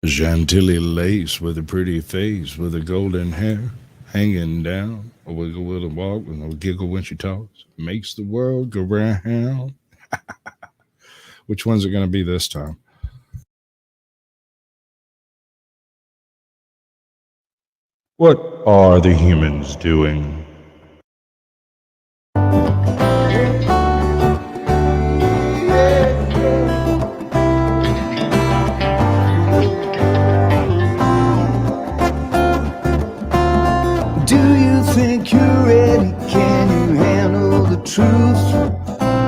Chantilly lace with a pretty face with a golden hair hanging down. A wiggle with a walk and a giggle when she talks. Makes the world go round. Which one's it going to be this time? What are the humans doing? Do you think you're ready? Can you handle the truth?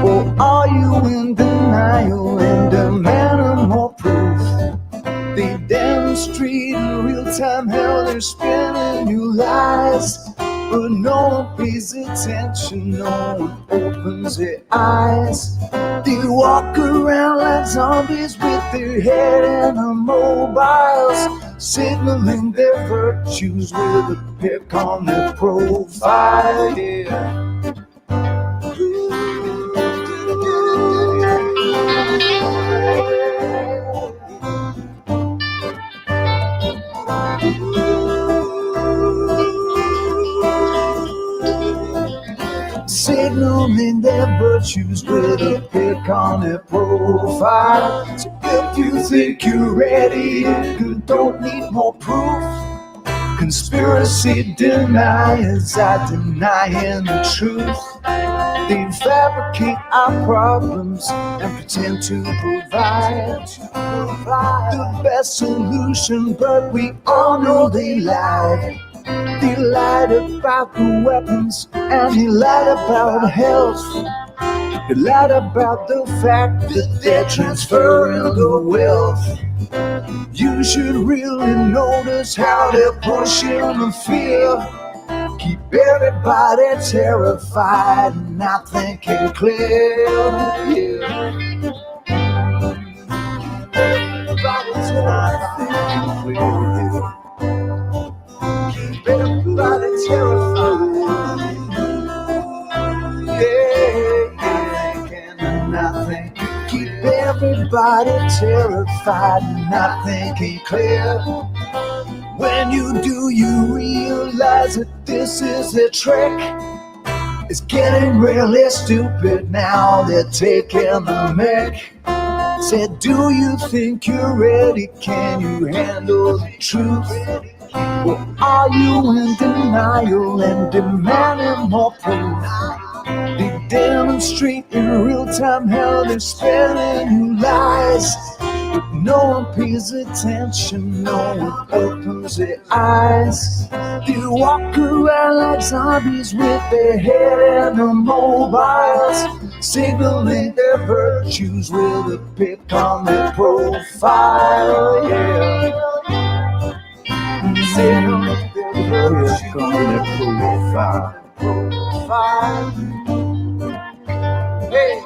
Or are you in denial and demanding more proof? They demonstrate in real time how they're spinning new lies, but no one pays attention, no one opens their eyes. They walk around like zombies with their head in the mobiles, signaling their virtues with a pick on their profile. Yeah. Signaling their virtues with a pick on their profile. So if you think you're ready and you don't need more proof, conspiracy deniers are denying the truth. They fabricate our problems and pretend to provide the best solution, but we all know they lie. They lied about the weapons and he lied about health. He lied about the fact that they're transferring the wealth. You should really notice how they're pushing the fear. Keep everybody terrified and not thinking clear. Yeah. Everybody's not thinking clear. Keep everybody terrified. Yeah, can nothing keep everybody terrified and not thinking clear. When you do, you realize that this is a trick. It's getting really stupid now, they're taking the mick. Said, do you think you're ready? Can you handle the truth? Or are you in denial and demanding more proof? They demonstrate in real time how they're spinning new lies, but no one pays attention, no one opens their eyes. They walk around like zombies with their head in the mobiles, signaling their virtues with a pick on their profile. Yeah. Signaling their virtues on their profile. Hey.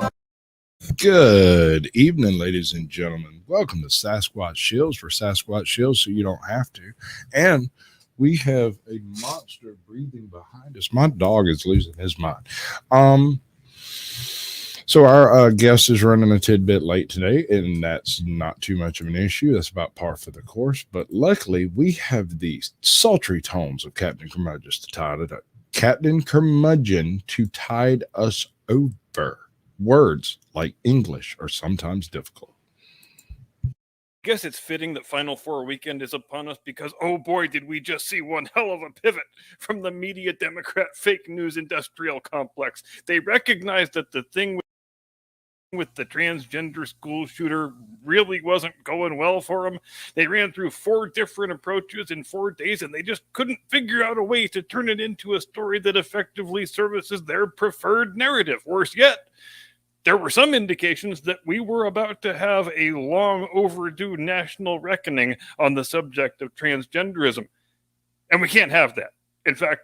Good evening, ladies and gentlemen. Welcome to Sasquatch Shills for Sasquatch Shills so you don't have to. And we have a monster breathing behind us. My dog is losing his mind. So our guest is running a tidbit late today, and that's not too much of an issue. That's about par for the course. But luckily, we have the sultry tones of Captain Curmudgeon to tide it up. Captain Curmudgeon to tide us over. Words like English are sometimes difficult. Guess it's fitting that Final Four weekend is upon us because, oh boy, did we just see one hell of a pivot from the media Democrat fake news industrial complex. They recognized that the thing with the transgender school shooter really wasn't going well for them. They ran through 4 different approaches in 4 days, and they just couldn't figure out a way to turn it into a story that effectively services their preferred narrative. Worse yet, there were some indications that we were about to have a long overdue national reckoning on the subject of transgenderism. And we can't have that. In fact,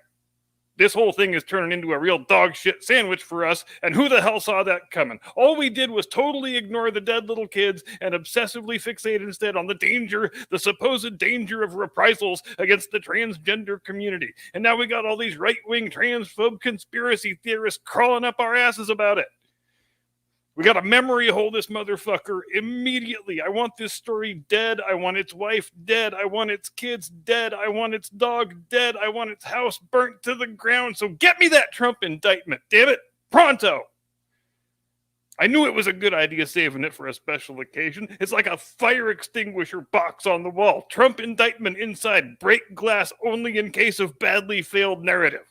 this whole thing is turning into a real dog shit sandwich for us, and who the hell saw that coming? All we did was totally ignore the dead little kids and obsessively fixate instead on the supposed danger of reprisals against the transgender community. And now we got all these right-wing transphobe conspiracy theorists crawling up our asses about it. We got to memory hole this motherfucker immediately. I want this story dead. I want its wife dead. I want its kids dead. I want its dog dead. I want its house burnt to the ground. So get me that Trump indictment, damn it, pronto. I knew it was a good idea saving it for a special occasion. It's like a fire extinguisher box on the wall. Trump indictment inside, break glass only in case of badly failed narrative.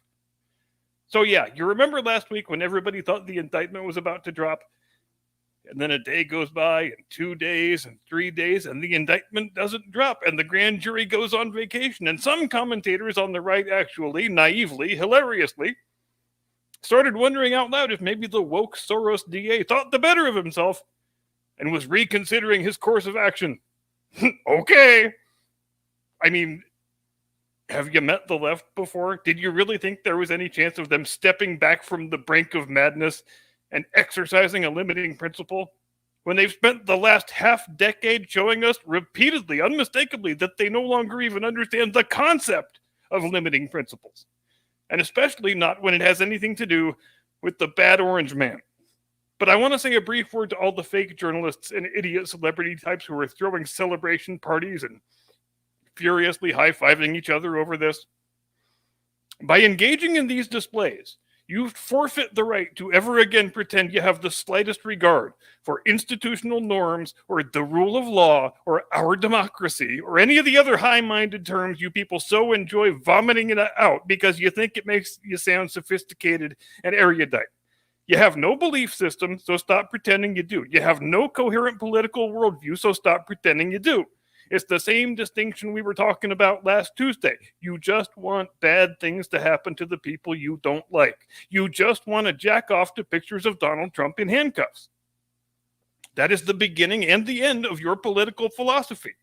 So yeah, you remember last week when everybody thought the indictment was about to drop? And then a day goes by, and 2 days, and 3 days, and the indictment doesn't drop, and the grand jury goes on vacation. And some commentators on the right actually, naively, hilariously, started wondering out loud if maybe the woke Soros DA thought the better of himself and was reconsidering his course of action. Okay. I mean, have you met the left before? Did you really think there was any chance of them stepping back from the brink of madness and exercising a limiting principle when they've spent the last half decade showing us repeatedly, unmistakably, that they no longer even understand the concept of limiting principles? And especially not when it has anything to do with the bad orange man. But I want to say a brief word to all the fake journalists and idiot celebrity types who are throwing celebration parties and furiously high-fiving each other over this. By engaging in these displays, you forfeit the right to ever again pretend you have the slightest regard for institutional norms or the rule of law or our democracy or any of the other high-minded terms you people so enjoy vomiting it out because you think it makes you sound sophisticated and erudite. You have no belief system, so stop pretending you do. You have no coherent political worldview, so stop pretending you do. It's the same distinction we were talking about last Tuesday. You just want bad things to happen to the people you don't like. You just want to jack off to pictures of Donald Trump in handcuffs. That is the beginning and the end of your political philosophy.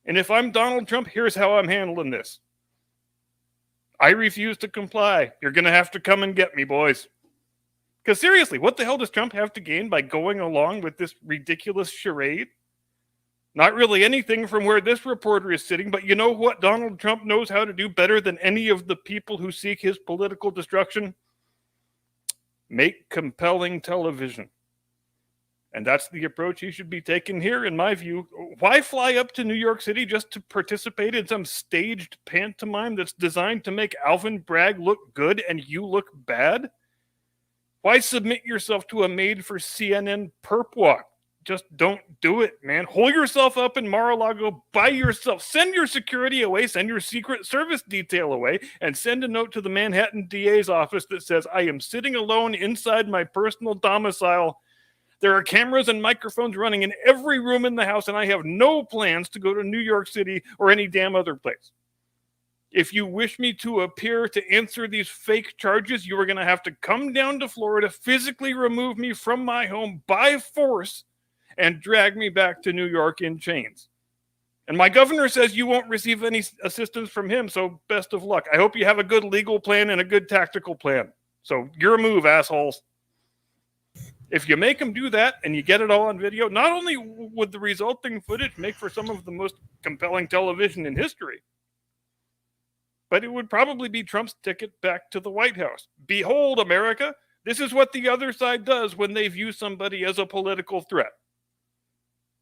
And if I'm Donald Trump, here's how I'm handling this. I refuse to comply. You're going to have to come and get me, boys. Because seriously, what the hell does Trump have to gain by going along with this ridiculous charade? Not really anything from where this reporter is sitting, but you know what Donald Trump knows how to do better than any of the people who seek his political destruction? Make compelling television. And that's the approach he should be taking here, in my view. Why fly up to New York City just to participate in some staged pantomime that's designed to make Alvin Bragg look good and you look bad? Why submit yourself to a made-for-CNN perp walk? Just don't do it, man. Hole yourself up in Mar-a-Lago by yourself. Send your security away. Send your Secret Service detail away. And send a note to the Manhattan DA's office that says, I am sitting alone inside my personal domicile. There are cameras and microphones running in every room in the house, and I have no plans to go to New York City or any damn other place. If you wish me to appear to answer these fake charges, you are going to have to come down to Florida, physically remove me from my home by force, and drag me back to New York in chains. And my governor says you won't receive any assistance from him, so best of luck. I hope you have a good legal plan and a good tactical plan. So your move, assholes. If you make them do that and you get it all on video, not only would the resulting footage make for some of the most compelling television in history, but it would probably be Trump's ticket back to the White House. Behold, America, this is what the other side does when they view somebody as a political threat.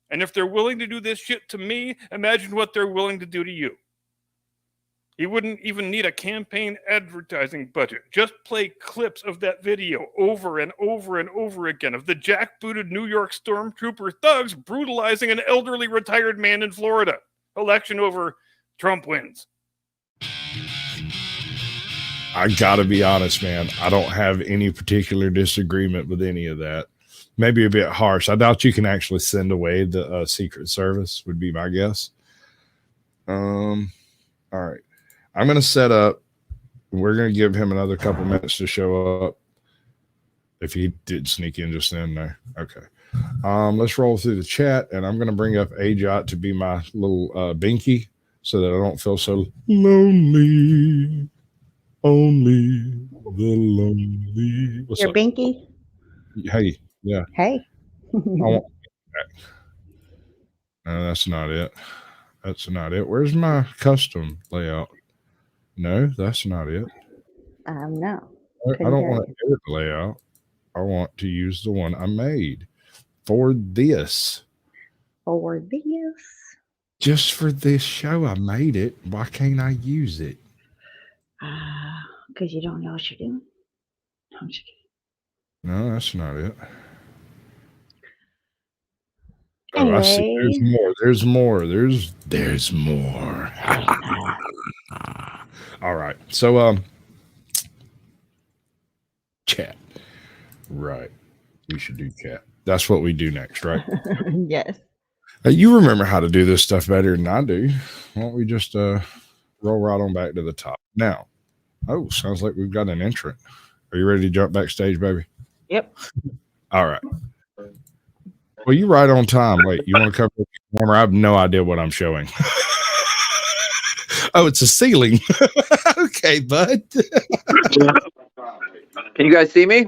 And if they're willing to do this shit to me, imagine what they're willing to do to you. He wouldn't even need a campaign advertising budget. Just play clips of that video over and over and over again of the jackbooted New York stormtrooper thugs brutalizing an elderly retired man in Florida. Election over, Trump wins. I gotta be honest, man. I don't have any particular disagreement with any of that. Maybe a bit harsh. I doubt you can actually send away the Secret Service, would be my guess. All right. I'm going to set up. We're going to give him another couple minutes to show up. If he did sneak in just then there. Okay. Let's roll through the chat, and I'm going to bring up Ajot to be my little binky so that I don't feel so lonely. Only the lonely. What's Your up? binky? Hey. Yeah. Hey. I want that. No, that's not it. That's not it. Where's my custom layout? No, that's not it. No. I don't want to edit the layout. I want to use the one I made for this. For this. Just for this show, I made it. Why can't I use it? Because you don't know what you're doing. I'm just kidding. No, that's not it. Oh, I see. There's Anyway. more. There's more. There's more. All right. So, chat. Right. We should do chat. That's what we do next, right? Yes. You remember how to do this stuff better than I do. Why don't we just roll right on back to the top? Now, sounds like we've got an entrant. Are you ready to jump backstage, baby? Yep. All right. Well, you're right on time. Wait, you want to cover the camera? I have no idea what I'm showing. Oh, it's a ceiling. Okay, bud. Can you guys see me?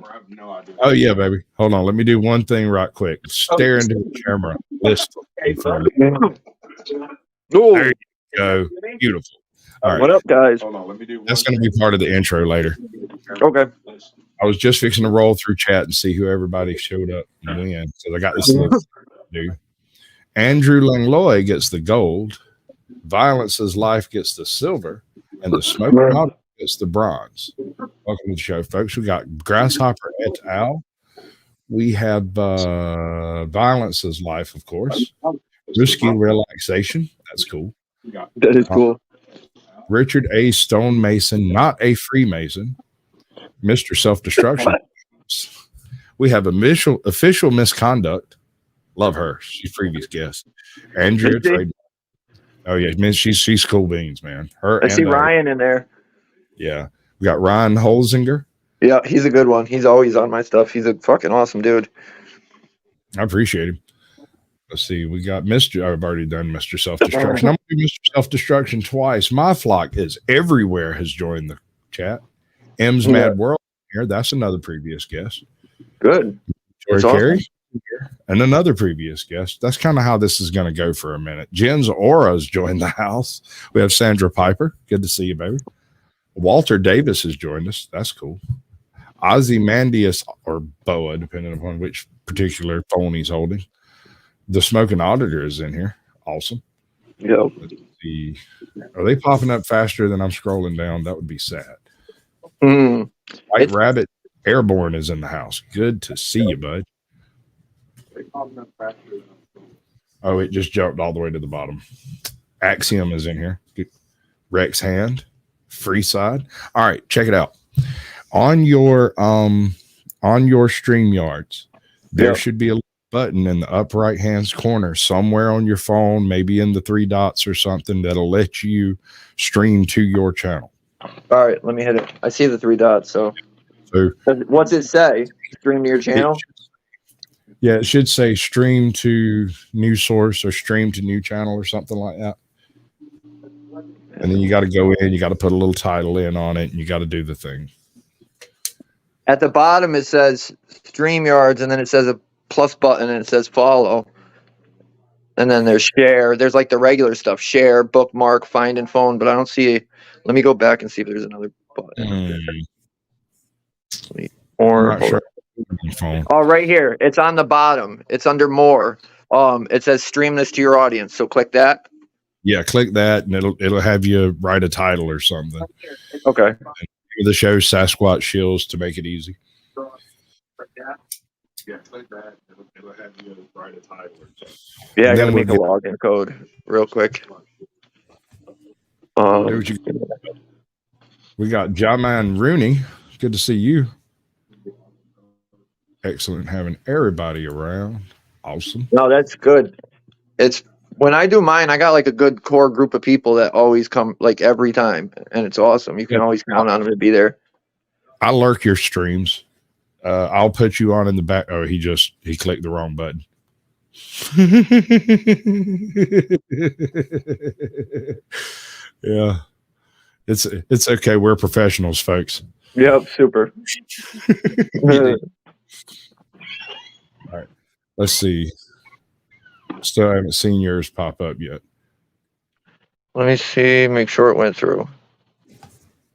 Oh, yeah, baby. Hold on. Let me do one thing right quick. Stare into the camera. Listen. Oh, There you go. Beautiful. All right. what up, guys? That's going to be part of the intro later. Okay. I was just fixing to roll through chat and see who everybody showed up and when. So I got this little do. Andrew Langlois gets the gold. Violence's Life gets the silver. And the Smoke Model gets the bronze. Welcome to the show, folks. We got Grasshopper et al. We have Violence's Life, of course. Risky Relaxation. That's cool. That is cool. Richard A. Stonemason, not a Freemason. Mr. Self-Destruction. We have official misconduct. Love her. She's previous guest. Andrea Trade. Oh yeah, man, she's cool beans, man. Her. I see Ryan in there. Yeah, we got Ryan Holzinger. Yeah, he's a good one. He's always on my stuff. He's a fucking awesome dude. I appreciate him. Let's see. We got Mr. I've already done Mr. Self-Destruction. I'm going to do Mr. Self-Destruction twice. My flock is everywhere has joined the chat. M's Mad World here. That's another previous guest. Good. Joy That's Carey awesome. and another previous guest. That's kind of how this is going to go for a minute. Jen's Aura's joined the house. We have Sandra Piper. Good to see you, baby. Walter Davis has joined us. That's cool. Ozymandias or Boa, depending upon which particular phone he's holding. The Smoking Auditor is in here. Awesome. Yep. Are they popping up faster than I'm scrolling down? That would be sad. White Rabbit Airborne is in the house. Good to see you, bud. Oh, it just jumped all the way to the bottom. Axiom is in here. Rex Hand. Freeside. All right, check it out. On your StreamYards, there should be a button in the upper right hand corner somewhere on your phone, maybe in the 3 dots or something, that'll let you stream to your channel. All right, let me hit it. I see the 3 dots. So what's it say? Stream to your channel? It should say stream to new source or stream to new channel or something like that. And then you got to go in, you got to put a little title in on it, and you got to do the thing. At the bottom, it says StreamYards, and then it says a plus button, and it says follow. And then there's share. There's like the regular stuff, share, bookmark, find, and phone. But I don't see. Let me go back and see if there's another button. Oh, right here. It's on the bottom. It's under more. It says stream this to your audience. So click that. Yeah, click that, and it'll have you write a title or something. Okay. The show Sasquatch Shills to make it easy. Yeah, click that. It'll have you write a title or something. Yeah, I gotta make a login code real quick. We got Jaman Rooney. Good to see you. Excellent having everybody around. Awesome. No, that's good. It's when I do mine, I got like a good core group of people that always come like every time, and it's awesome. You can always count on them to be there. I lurk your streams. I'll put you on in the back. Oh, he clicked the wrong button. Yeah, it's okay. We're professionals, folks. Yep, super. All right, let's see. Still haven't seen yours pop up yet. Let me see. Make sure it went through.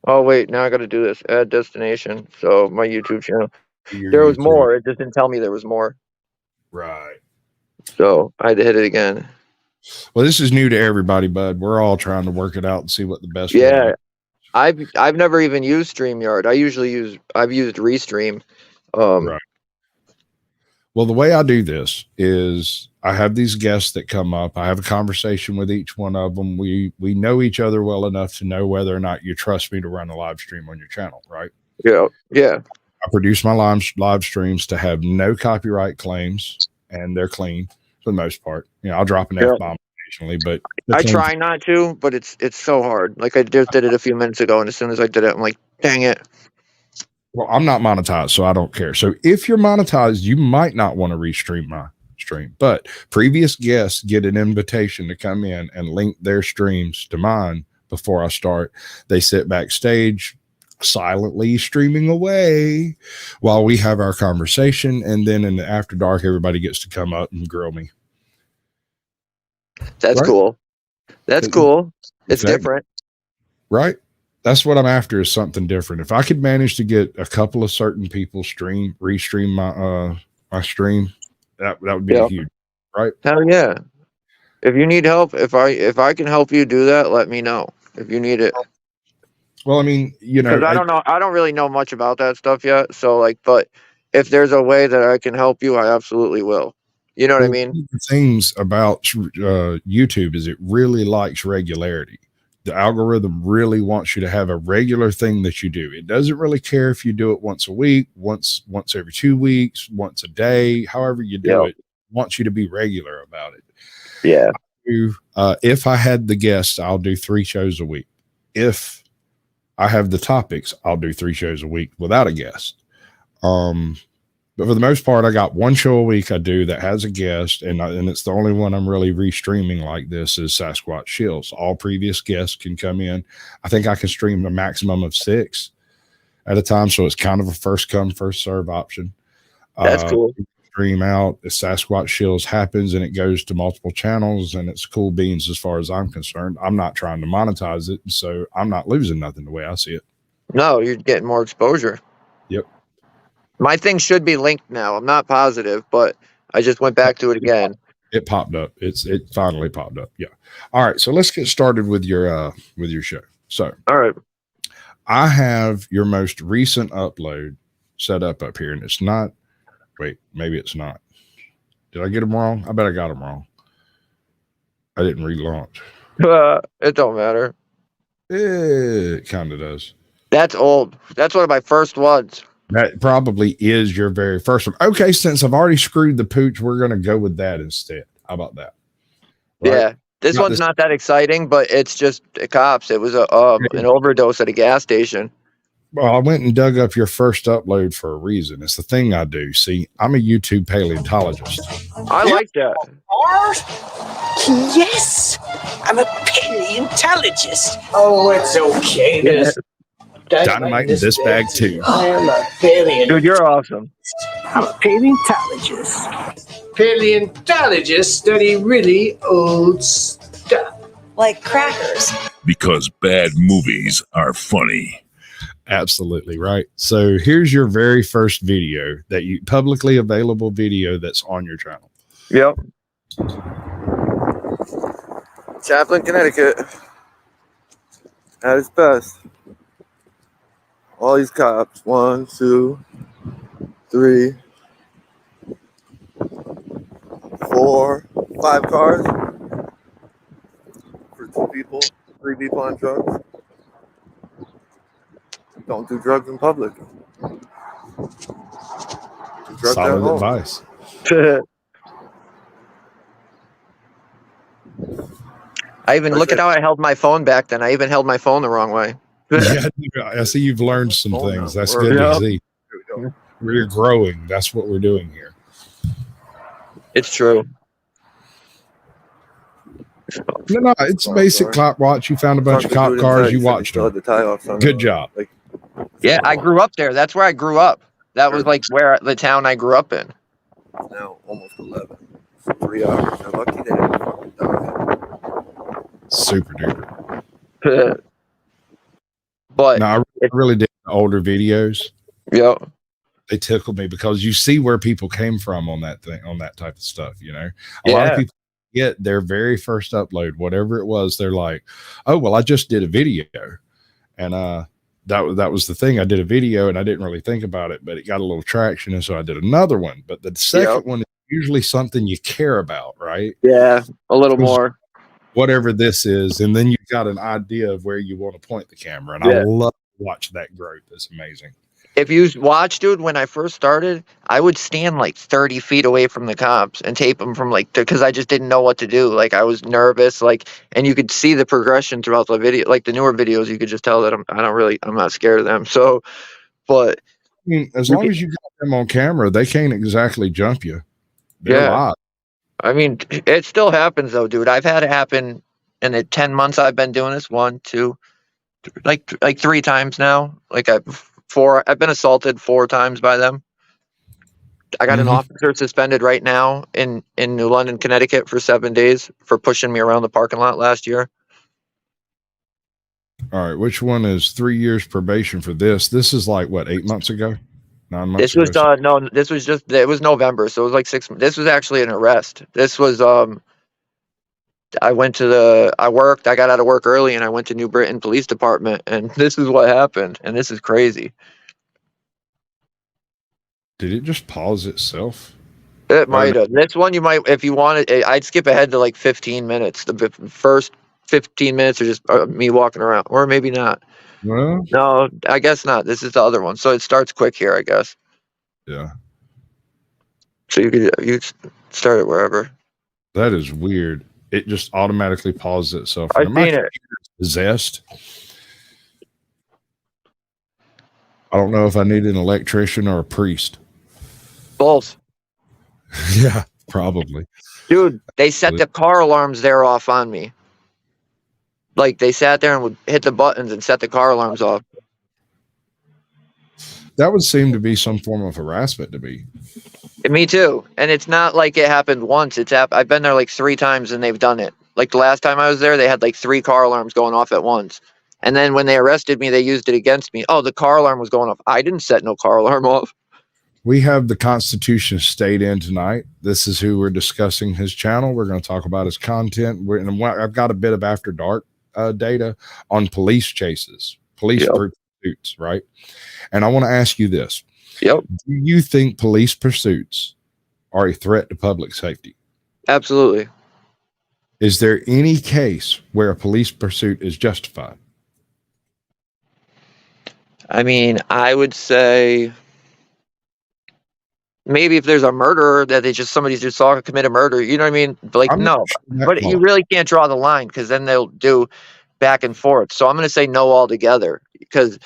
Oh wait, now I got to do this. Add destination. So my YouTube channel. Your There was YouTube. more. It just didn't tell me there was more. Right. So I had to hit it again. Well, this is new to everybody, bud. We're all trying to work it out and see what the best Yeah. way. I've never even used StreamYard. I've used Restream. Right. Well, the way I do this is I have these guests that come up. I have a conversation with each one of them. We know each other well enough to know whether or not you trust me to run a live stream on your channel, right? Yeah. Yeah. I produce my live streams to have no copyright claims, and they're clean for the most part. You know, I'll drop an F-bomb occasionally, but I try not to, but it's so hard. Like I just did it a few minutes ago, and as soon as I did it, I'm like, dang it. Well, I'm not monetized, so I don't care. So if you're monetized, you might not want to restream my stream, but previous guests get an invitation to come in and link their streams to mine before I start. They sit backstage silently streaming away while we have our conversation, and then in the after dark, everybody gets to come up and grill me. That's Right. cool. That's cool. It's Exactly. different. Right? That's what I'm after, is something different. If I could manage to get a couple of certain people restream my stream, that would be huge, right? Hell yeah. If you need help, if I can help you do that, let me know if you need it. Well, I mean, you know, Because I don't really know much about that stuff yet. So like, but if there's a way that I can help you, I absolutely will. You know what I mean? one of the things about YouTube is it really likes regularity. The algorithm really wants you to have a regular thing that you do. It doesn't really care if you do it once a week, once every 2 weeks, once a day, however you do it. It wants you to be regular about it. Yeah. If I had the guests, I'll do 3 shows a week. If I have the topics, I'll do 3 shows a week without a guest. But for the most part, I got 1 show a week I do that has a guest, and it's the only one I'm really restreaming like this is Sasquatch Shills. All previous guests can come in. I think I can stream a maximum of 6 at a time, so it's kind of a first come, first serve option. That's cool. Stream out, the Sasquatch Shills happens, and it goes to multiple channels, and it's cool beans as far as I'm concerned. I'm not trying to monetize it, so I'm not losing nothing the way I see it. No, you're getting more exposure. Yep. My thing should be linked now. I'm not positive, but I just went back to it again. It popped up. It finally popped up. Yeah. All right. So let's get started with your show. So, all right. I have your most recent upload set up here, and it's not. Wait, maybe it's not. Did I get them wrong? I bet I got them wrong. I didn't relaunch. It don't matter. It kind of does. That's old. That's one of my first ones. That probably is your very first one. Okay, since I've already screwed the pooch, we're going to go with that instead. How about that? Right? Yeah. This one's not that exciting, but it's just cops. It was an overdose at a gas station. Well, I went and dug up your first upload for a reason. It's the thing I do. See, I'm a YouTube paleontologist. I like that. Yes, I'm a paleontologist. Oh, it's okay. There's dynamite in this bag too. I am a paleontologist. Dude, you're awesome. I'm a paleontologist. Paleontologists study really old stuff. Like crackers. Because bad movies are funny. Absolutely right. So here's your very first video that you publicly available video that's on your channel. Yep. Chaplin, Connecticut. At its best. All these cops. 1, 2, 3, 4, 5 cars. For 2 people, 3 people on drugs. Don't do drugs in public. Do drugs Solid advice. I even look at how I held my phone back then. I even held my phone the wrong way. Yeah, I see you've learned some things. That's good to see. We're growing. That's what we're doing here. It's true. No, it's basic cop watch. You found a bunch of cop cars. You watched them. Good job. Yeah, I grew up there. That's where I grew up. That was like where the town I grew up in. Now almost 11. So 3 hours. Now lucky they didn't fucking die. Super duper. But no, I really did older videos. Yep. they tickle me because you see where people came from on that thing, on that type of stuff. You know, a lot of people get their very first upload, whatever it was. They're like, oh, well, I just did a video. And, that was the thing. I did a video and I didn't really think about it, but it got a little traction. And so I did another one, but the second one is usually something you care about, right? Yeah. A little more. Whatever this is. And then you've got an idea of where you want to point the camera. And I love to watch that growth. It's amazing. If you watch, dude, when I first started, I would stand like 30 feet away from the cops and tape them from like, because I just didn't know what to do. Like I was nervous, like, and you could see the progression throughout the video. Like the newer videos, you could just tell that I'm not scared of them. So, but I mean, as long as you got them on camera, they can't exactly jump you. They're alive. I mean, it still happens though, dude. I've had it happen in the 10 months I've been doing this. 1, 2, like 3 times now. Like I've been assaulted 4 times by them. I got an officer suspended right now in New London, Connecticut for 7 days for pushing me around the parking lot last year. All right. Which one is 3 years probation for this? This is like what, 8 months ago? 9 months This was ago? no, this was just, it was November. So it was like 6. This was actually an arrest. This was, I got out of work early and I went to New Britain Police Department and this is what happened. And this is crazy. Did it just pause itself? It might have. This one you might, if you wanted, I'd skip ahead to like 15 minutes. The first 15 minutes are just me walking around, or maybe not. Well, No, I guess not. This is the other one. So it starts quick here, I guess. yeah. So you start it wherever. That is weird. It just automatically pauses itself. I've seen it. Possessed. I don't know if I need an electrician or a priest. Both. Yeah, probably. Dude, they set the car alarms there off on me. Like they sat there and would hit the buttons and set the car alarms off. That would seem to be some form of harassment to me. Me too. And it's not like it happened once. I've been there like 3 times and they've done it. Like the last time I was there, they had like 3 car alarms going off at once. And then when they arrested me, they used it against me. Oh, the car alarm was going off. I didn't set no car alarm off. We have the Constitution State in tonight. This is who we're discussing his channel. We're going to talk about his content. I've got a bit of After Dark data on police chases, police pursuits, right? And I want to ask you this. Yep. Do you think police pursuits are a threat to public safety? Absolutely. Is there any case where a police pursuit is justified? I mean, I would say maybe if there's a murderer that somebody just saw commit a murder, you know what I mean? Like, no, but you really can't draw the line because then they'll do back and forth. So I'm going to say no altogether because,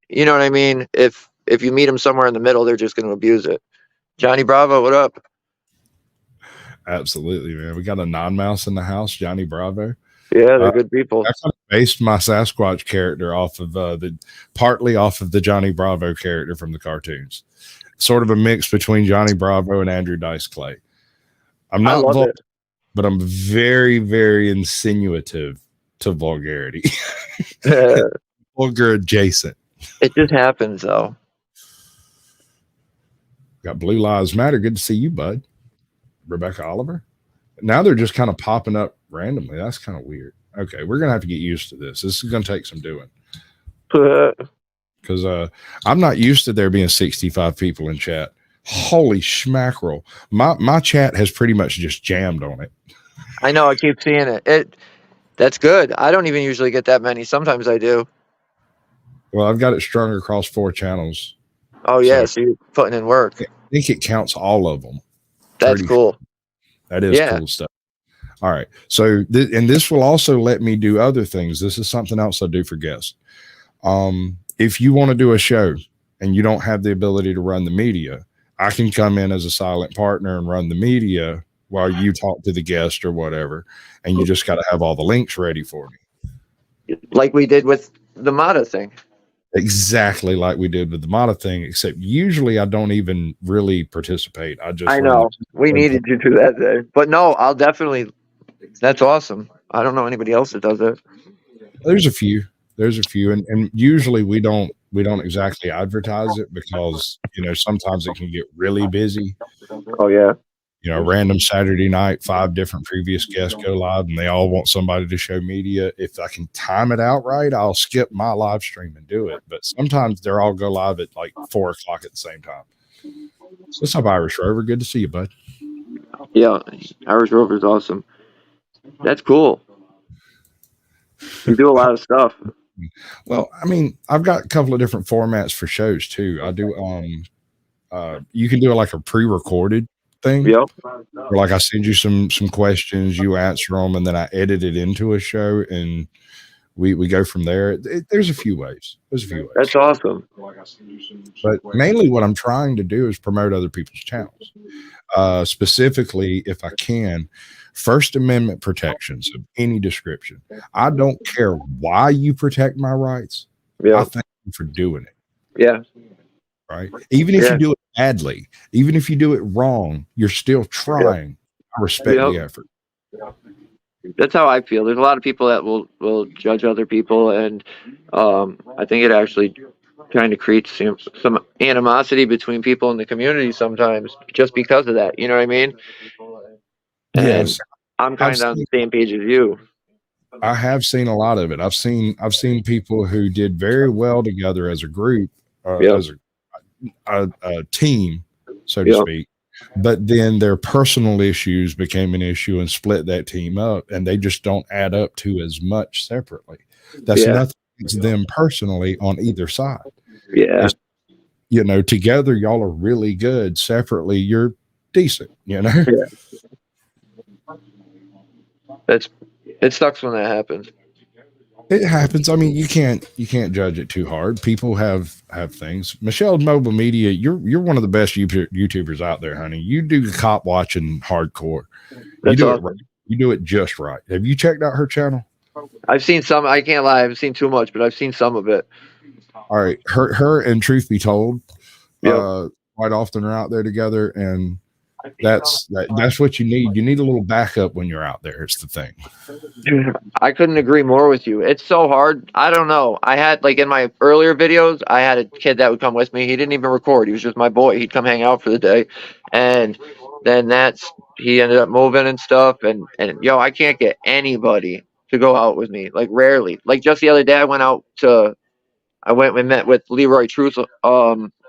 you know what I mean? If you meet them somewhere in the middle, they're just going to abuse it. Johnny Bravo, what up? Absolutely, man. We got a non-mouse in the house, Johnny Bravo. Yeah, they're good people. I kind of based my Sasquatch character off of partly off of the Johnny Bravo character from the cartoons. Sort of a mix between Johnny Bravo and Andrew Dice Clay. I'm not vulgar, but I'm very, very insinuative to vulgarity. Vulgar adjacent. It just happens, though. Got Blue Lives Matter. Good to see you, bud. Rebecca Oliver. Now they're just kind of popping up randomly. That's kind of weird. Okay, we're going to have to get used to this. This is going to take some doing. Because I'm not used to there being 65 people in chat. Holy schmackerel. My chat has pretty much just jammed on it. I know. I keep seeing it. That's good. I don't even usually get that many. Sometimes I do. Well, I've got it strung across 4 channels. Oh, yeah. So you're putting in work. I think it counts all of them. That's cool. That is cool stuff. All right. So, and this will also let me do other things. This is something else I do for guests. If you want to do a show and you don't have the ability to run the media, I can come in as a silent partner and run the media while you talk to the guest or whatever. And you just got to have all the links ready for me. Like we did with the Mata thing. Exactly like we did with the Mata thing, except usually I don't even really participate. I know. We needed you to that day. But no, I'll definitely. That's awesome. I don't know anybody else that does it. There's a few. And usually we don't don't exactly advertise it because, you know, sometimes it can get really busy. Oh yeah. You know, random Saturday night, 5 different previous guests go live and they all want somebody to show media. If I can time it out right, I'll skip my live stream and do it. But sometimes they're all go live at like 4 o'clock at the same time. So what's up, Irish Rover? Good to see you, bud. Yeah, Irish Rover's awesome. That's cool. You do a lot of stuff. Well, I mean, I've got a couple of different formats for shows too. I do you can do like a pre-recorded thing. Yep. Where like I send you some questions, you answer them, and then I edit it into a show, and we go from there. There's a few ways. That's awesome. But mainly what I'm trying to do is promote other people's channels. Specifically, if I can, First Amendment protections of any description. I don't care why you protect my rights. Yeah. I thank you for doing it. Yeah. Right. Even if you do it badly, even if you do it wrong, you're still trying. Yeah. I respect the effort. That's how I feel. There's a lot of people that will judge other people, and I think it actually kind of creates some animosity between people in the community sometimes just because of that. You know what I mean? And yes. I'm kind of on the same page as you. I have seen a lot of it. I've seen people who did very well together as a group, as a team, so to speak. But then their personal issues became an issue and split that team up, and they just don't add up to as much separately. That's nothing against them personally on either side. Yeah. You know, together y'all are really good. Separately, you're decent, you know? Yeah. It sucks when that happens. It happens. I mean, you can't judge it too hard. People have things. Michelle Mobile Media, you're one of the best YouTubers out there, honey. You do cop watching hardcore. You do it right. You do it just right. Have you checked out her channel? I've seen some. I can't lie. I haven't seen too much, but I've seen some of it. All right. Her and Truth Be Told, quite often are out there together, and that's what you need. You need a little backup when you're out there. It's the thing. I couldn't agree more with you. It's so hard. I don't know. I had, like, in my earlier videos, I had a kid that would come with me. He didn't even record. He was just my boy. He'd come hang out for the day, and then he ended up moving and stuff. And I can't get anybody to go out with me. Like, rarely. Like, just the other day, I went and met with Leroy Truth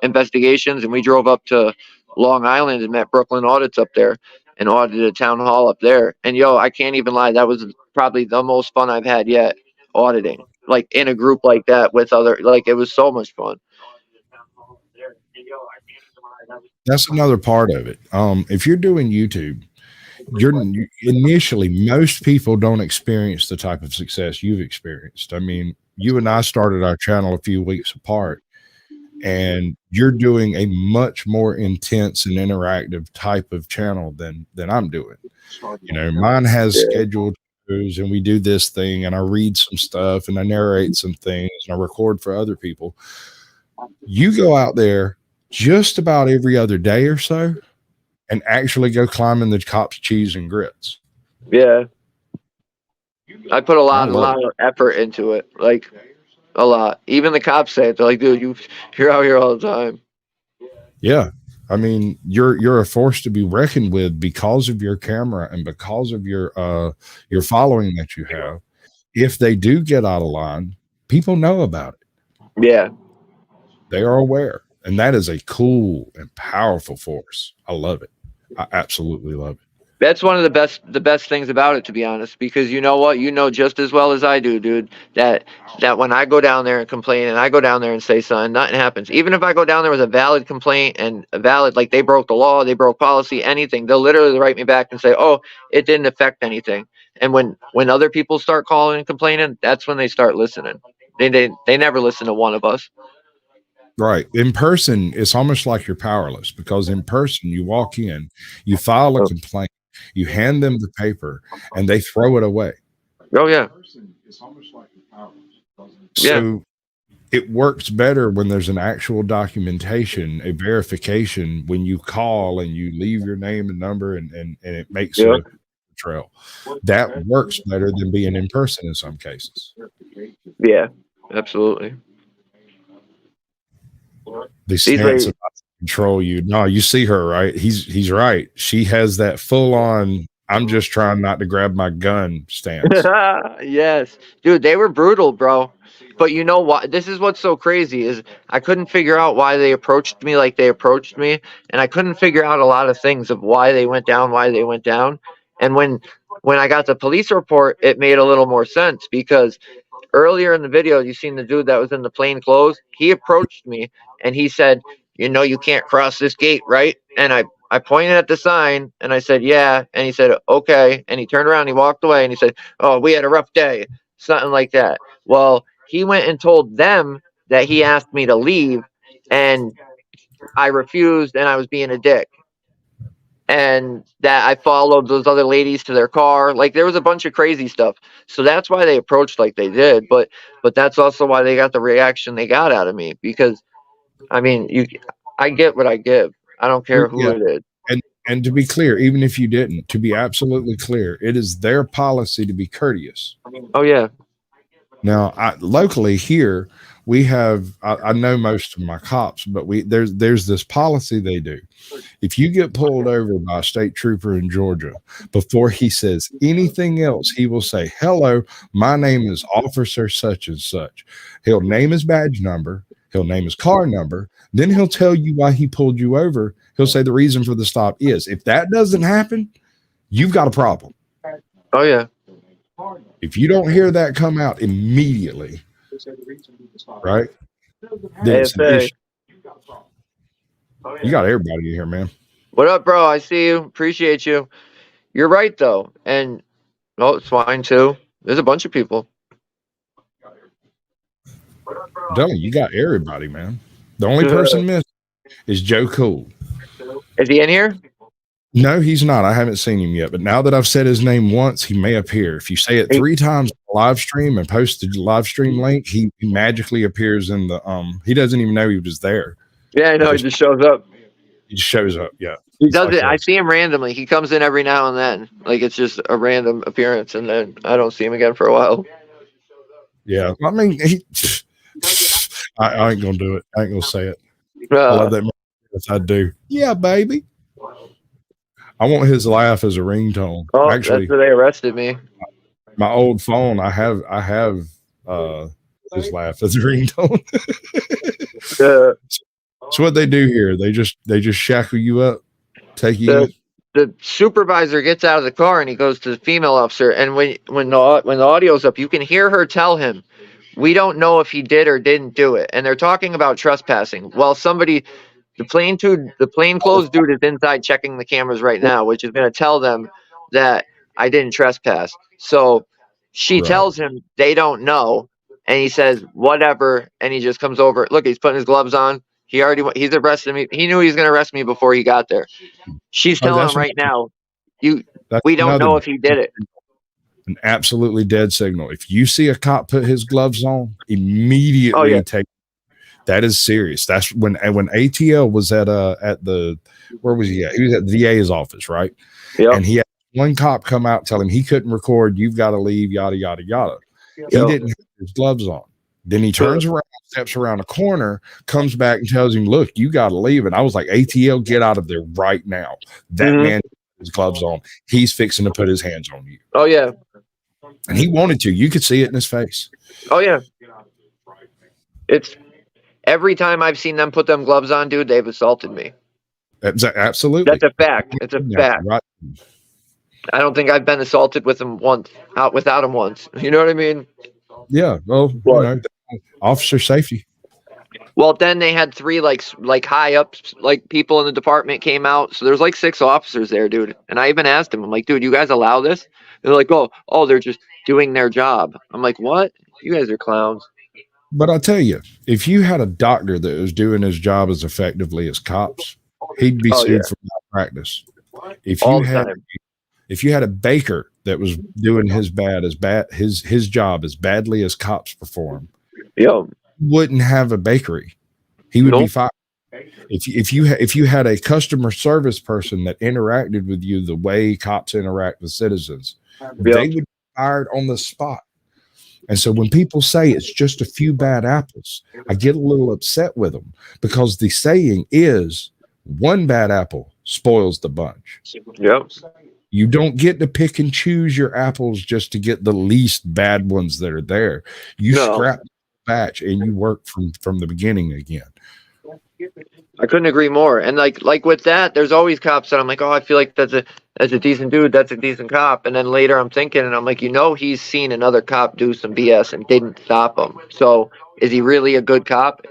Investigations, and we drove up to Long Island and met Brooklyn Audits up there and audited a town hall up there. And I can't even lie, that was probably the most fun I've had yet, auditing, like in a group like that with other, like, it was so much fun. That's another part of it. If you're doing YouTube, initially most people don't experience the type of success you've experienced. I mean, you and I started our channel a few weeks apart, and you're doing a much more intense and interactive type of channel than I'm doing. You know, mine has scheduled shows, and we do this thing, and I read some stuff, and I narrate some things, and I record for other people. You go out there just about every other day or so and actually go climbing the cops' cheese and grits. Yeah. I put a lot of effort into it. Like, a lot. Even the cops say it. They're like, dude, you're out here all the time. Yeah. I mean, you're a force to be reckoned with because of your camera and because of your following that you have. If they do get out of line, people know about it. Yeah. They are aware. And that is a cool and powerful force. I love it. I absolutely love it. That's one of the best things about it, to be honest, because you know what? You know just as well as I do, dude, that when I go down there and complain and I go down there and say something, nothing happens. Even if I go down there with a valid complaint and a valid, like, they broke the law, they broke policy, anything, they'll literally write me back and say, oh, it didn't affect anything. And when other people start calling and complaining, that's when they start listening. They never listen to one of us. Right. In person, it's almost like you're powerless, because in person, you walk in, you file a complaint, you hand them the paper, and they throw it away. Oh, yeah. So it works better when there's an actual documentation, a verification, when you call and you leave your name and number, and it makes a trail. That works better than being in person in some cases. Yeah, absolutely. The stance about to control you. No, you see her, right? He's right. She has that full on, I'm just trying not to grab my gun stance. Yes. Dude, they were brutal, bro. But you know what? This is what's so crazy is I couldn't figure out why they approached me like they approached me. And I couldn't figure out a lot of things of why they went down. And when I got the police report, it made a little more sense because earlier in the video, you seen the dude that was in the plain clothes. He approached me and he said, "You know, you can't cross this gate, right?" And I pointed at the sign and I said, "Yeah." And he said, "Okay." And he turned around, and he walked away, and he said, "Oh, we had a rough day," something like that. Well, he went and told them that he asked me to leave, and I refused, and I was being a dick. And that I followed those other ladies to their car. Like there was a bunch of crazy stuff. So that's why they approached like they did. But that's also why they got the reaction they got out of me. Because I mean, I get what I give. I don't care who it is. And to be clear, even if you didn't, to be absolutely clear, it is their policy to be courteous. Oh yeah. Now, locally here, we have. I know most of my cops, but there's this policy they do. If you get pulled over by a state trooper in Georgia, before he says anything else, he will say, "Hello, my name is Officer such and such." He'll name his badge number. He'll name his car number. Then he'll tell you why he pulled you over. He'll say the reason for the stop is. If that doesn't happen, you've got a problem. Oh yeah. If you don't hear that come out immediately, right? Then you got everybody in here, man. What up, bro? I see you. Appreciate you. You're right though. And swine too. There's a bunch of people. I'm telling you got everybody, man. The only person missing is Joe Cool. Is he in here? No, he's not. I haven't seen him yet. But now that I've said his name once, he may appear. If you say it 3 times on the live stream and post the live stream link, he magically appears in the he doesn't even know he was there. Yeah, I know. He just shows up. He just shows up. Yeah. He does it. I see him randomly. He comes in every now and then. Like it's just a random appearance, and then I don't see him again for a while. Yeah. I mean, I ain't gonna do it. I ain't gonna say it. I love that. Yes, I do. Yeah, baby. I want his laugh as a ringtone. Oh, actually, that's where they arrested me. My old phone, I have his laugh as a ringtone. So what they do here, they just shackle you up, take you in. The supervisor gets out of the car and he goes to the female officer, and when the audio's up, you can hear her tell him, "We don't know if he did or didn't do it." And they're talking about trespassing. Well, the plainclothes dude is inside checking the cameras right now, which is going to tell them that I didn't trespass. So she tells him they don't know, and he says whatever, and he just comes over. Look, he's putting his gloves on. He's arrested me. He knew he was going to arrest me before he got there. She's telling him right now, we don't know if he did it. An absolutely dead signal. If you see a cop put his gloves on, immediately take. That is serious. That's when ATL was at the where was he at? He was at the DA's office, right? Yeah. And he had one cop come out, tell him he couldn't record. You've got to leave. Yada yada yada. He didn't have his gloves on. Then he turns around, steps around a corner, comes back and tells him, "Look, you got to leave." And I was like, "ATL, get out of there right now." That man has his gloves on. He's fixing to put his hands on you. Oh yeah. And he wanted to. You could see it in his face. Oh yeah. It's every time I've seen them put them gloves on, dude, they've assaulted me. Absolutely. That's a fact. It's a fact. Right. I don't think I've been assaulted with them once, without them once. You know what I mean? Yeah. Well, officer safety. Well, then they had 3 like high ups, like people in the department came out. So there's like 6 officers there, dude. And I even asked them, I'm like, "Dude, you guys allow this?" And they're like, oh, they're just doing their job. I'm like, "What? You guys are clowns." But I'll tell you, if you had a doctor that was doing his job as effectively as cops, he'd be sued for malpractice. If you had a baker that was doing his job as badly as cops perform, wouldn't have a bakery. He would be fired. If you had a customer service person that interacted with you the way cops interact with citizens, they would be fired on the spot. And so when people say it's just a few bad apples, I get a little upset with them, because the saying is one bad apple spoils the bunch. Yep. You don't get to pick and choose your apples just to get the least bad ones that are there. You scrap the batch and you work from the beginning again. I couldn't agree more. And like with that, there's always cops that I'm like, oh, I feel like that's a decent dude, that's a decent cop. And then later I'm thinking, and I'm like, he's seen another cop do some BS and didn't stop him. So is he really a good cop?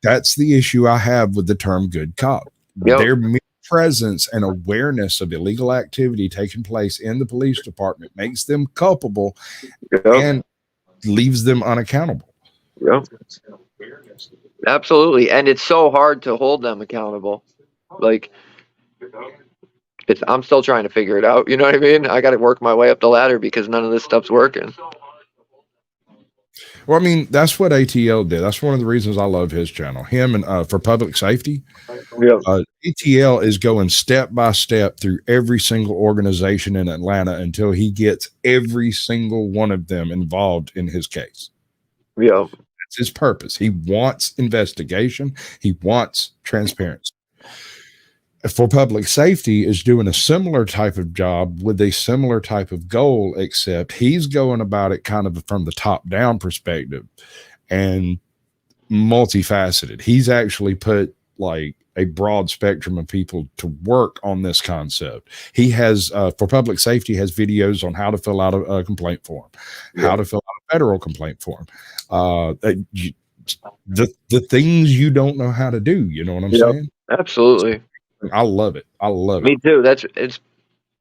That's the issue I have with the term good cop. Yep. Their mere presence and awareness of illegal activity taking place in the police department makes them culpable and leaves them unaccountable. Yep. Absolutely. And it's so hard to hold them accountable. Like, I'm still trying to figure it out. You know what I mean? I got to work my way up the ladder because none of this stuff's working. Well, I mean, that's what ATL did. That's one of the reasons I love his channel. Him and for public safety. Yeah. ATL is going step by step through every single organization in Atlanta until he gets every single one of them involved in his case. Yeah. That's his purpose. He wants investigation. He wants transparency. For public safety is doing a similar type of job with a similar type of goal, except he's going about it kind of from the top down perspective and multifaceted. He's actually put like a broad spectrum of people to work on this concept. He has, for public safety, has videos on how to fill out a complaint form, how to fill out a federal complaint form, the things you don't know how to do. You know what I'm saying? Absolutely. I love it. I love it. Me too.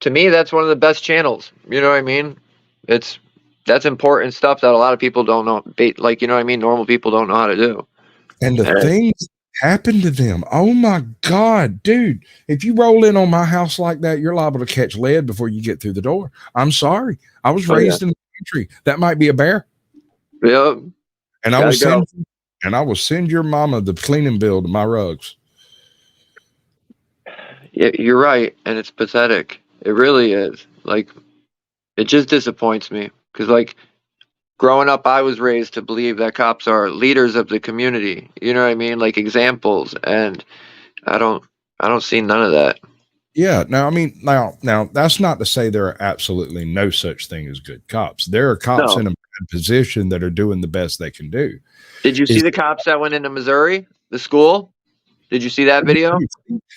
To me, that's one of the best channels. You know what I mean? That's important stuff that a lot of people don't know. Like, you know what I mean? Normal people don't know how to do. And the things happen to them. Oh my God, dude. If you roll in on my house like that, you're liable to catch lead before you get through the door. I'm sorry. I was raised in the country. That might be a bear. Yep. And I will send your mama the cleaning bill to my rugs. Yeah, you're right, and it's pathetic. It really is. Like, it just disappoints me because, like, growing up, I was raised to believe that cops are leaders of the community. You know what I mean? Like examples, and I don't see none of that. Yeah. Now, I mean, now that's not to say there are absolutely no such thing as good cops. There are cops in a bad position that are doing the best they can do. Did you see the cops that went into Missouri, the school? Did you see that video?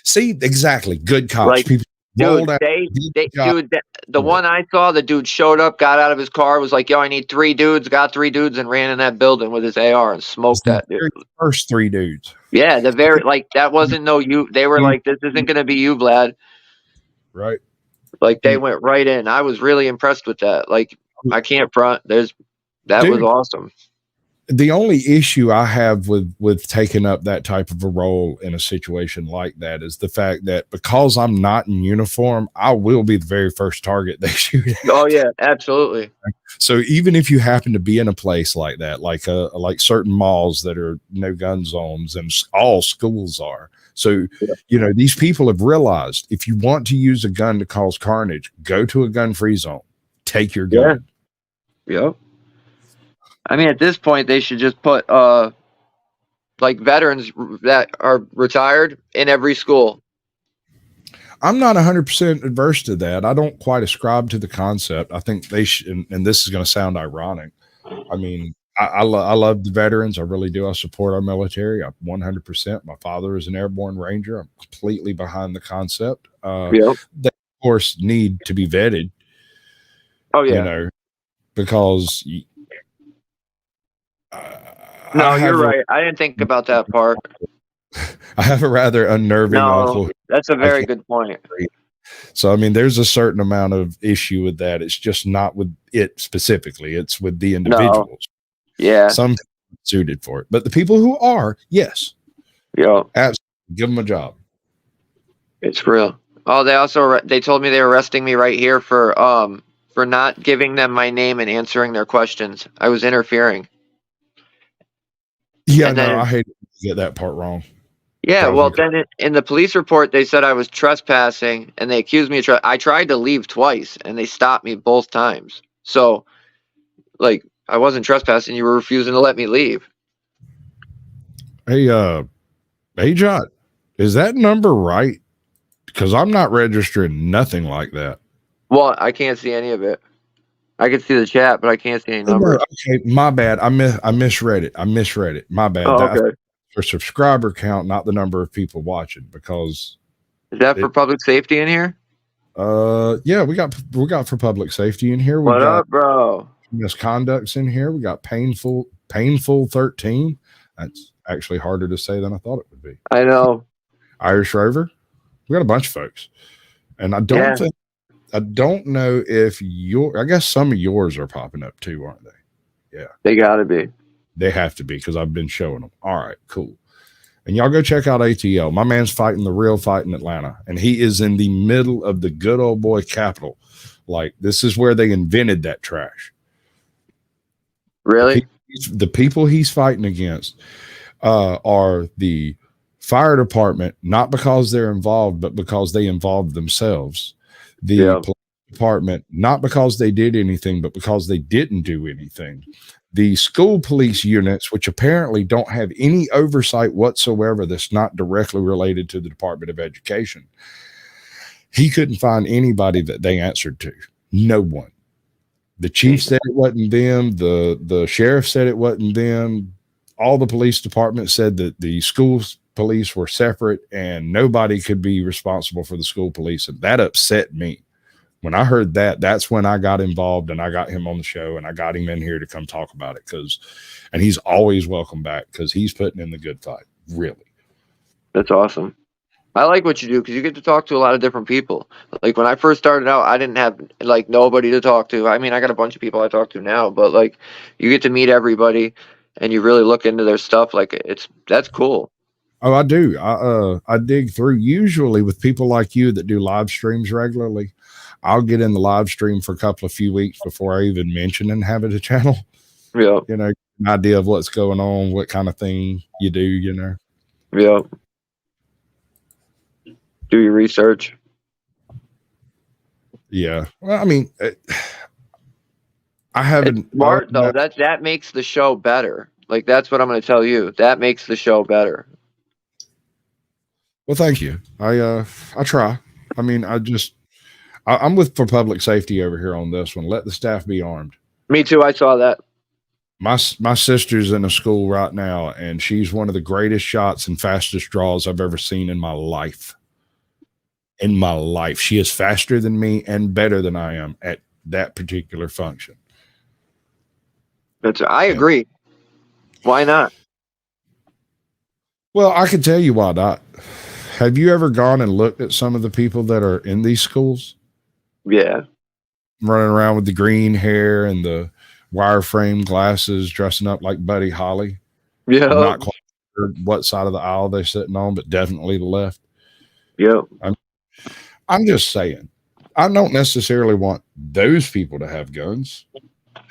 See, exactly. Good cops. Like, people dude, the one I saw, the dude showed up, got out of his car, was like, yo, I need 3 dudes, got 3 dudes, and ran in that building with his AR and smoked that dude. First 3 dudes. Yeah, that wasn't they were like, this isn't going to be you, Vlad. Right. Like, they went right in. I was really impressed with that. Like, I can't front. That was awesome. The only issue I have with taking up that type of a role in a situation like that is the fact that because I'm not in uniform, I will be the very first target they shoot at. Oh yeah, absolutely. So even if you happen to be in a place like that, like certain malls that are no gun zones, and all schools are. So, these people have realized if you want to use a gun to cause carnage, go to a gun-free zone, take your gun. Yeah. I mean, at this point, they should just put like veterans that are retired in every school. I'm not 100% adverse to that. I don't quite ascribe to the concept. I think they should, and this is going to sound ironic. I mean, I love the veterans. I really do. I support our military. I'm 100%. My father is an airborne ranger. I'm completely behind the concept. They, of course, need to be vetted. Oh, yeah. Because... no, you're right. I didn't think about that part. I have a rather unnerving uncle. That's a very good point. So, I mean, there's a certain amount of issue with that. It's just not with it specifically. It's with the individuals. Yeah. Some people are suited for it. But the people who are, yes. Yeah. Absolutely. Give them a job. It's real. Oh, they told me they were arresting me right here for not giving them my name and answering their questions. I was interfering. Yeah, I hate to get that part wrong. Yeah, well, then in the police report, they said I was trespassing, and they accused me of I tried to leave twice, and they stopped me both times. So, like, I wasn't trespassing. You were refusing to let me leave. Hey, Jot, is that number right? Because I'm not registering nothing like that. Well, I can't see any of it. I can see the chat, but I can't see any No, numbers. okay, my bad. I misread it. My bad. Oh, That's okay. for subscriber count, not the number of people watching. Because Is that for public safety in here? yeah, we got for public safety in here. We What got up, bro? misconducts in here. We got painful 13. That's actually harder to say than I thought it would be. I know. Irish Rover. We got a bunch of folks, and I don't know if I guess some of yours are popping up too, aren't they? Yeah, they gotta be. They have to be because I've been showing them. All right, cool. And y'all go check out ATL. My man's fighting the real fight in Atlanta, and he is in the middle of the good old boy capital. Like, this is where they invented that trash. Really? The people he's fighting against are the fire department, not because they're involved, but because they involved themselves. The police department, not because they did anything, but because they didn't do anything. The school police units, which apparently don't have any oversight whatsoever that's not directly related to the Department of Education. He couldn't find anybody that they answered to. No one. The chief said it wasn't them. The sheriff said it wasn't them. All the police departments said that the school police were separate and nobody could be responsible for the school police. And that upset me. When I heard that, that's when I got involved and I got him on the show and I got him in here to come talk about it. And he's always welcome back because he's putting in the good fight. Really. That's awesome. I like what you do because you get to talk to a lot of different people. Like when I first started out, I didn't have like nobody to talk to. I mean, I got a bunch of people I talk to now, but like you get to meet everybody and you really look into their stuff. Like that's cool. Oh, I do. I dig through usually with people like you that do live streams regularly. I'll get in the live stream for a few weeks before I even mention Inhabit a channel. Yeah. You know, an idea of what's going on, what kind of thing you do, you know. Yeah. Do your research. Yeah. Well, I mean, I haven't. It's smart though. That makes the show better. Like that's what I'm going to tell you. That makes the show better. Well, thank you. I try. I mean, I'm with for public safety over here on this one. Let the staff be armed. Me too. I saw that. My sister's in a school right now, and she's one of the greatest shots and fastest draws I've ever seen in my life. In my life, she is faster than me and better than I am at that particular function. I agree. Why not? Well, I can tell you why not. Have you ever gone and looked at some of the people that are in these schools? Yeah. Running around with the green hair and the wireframe glasses, dressing up like Buddy Holly. Yeah. I'm not quite sure what side of the aisle they're sitting on, but definitely the left. Yeah. I'm just saying, I don't necessarily want those people to have guns.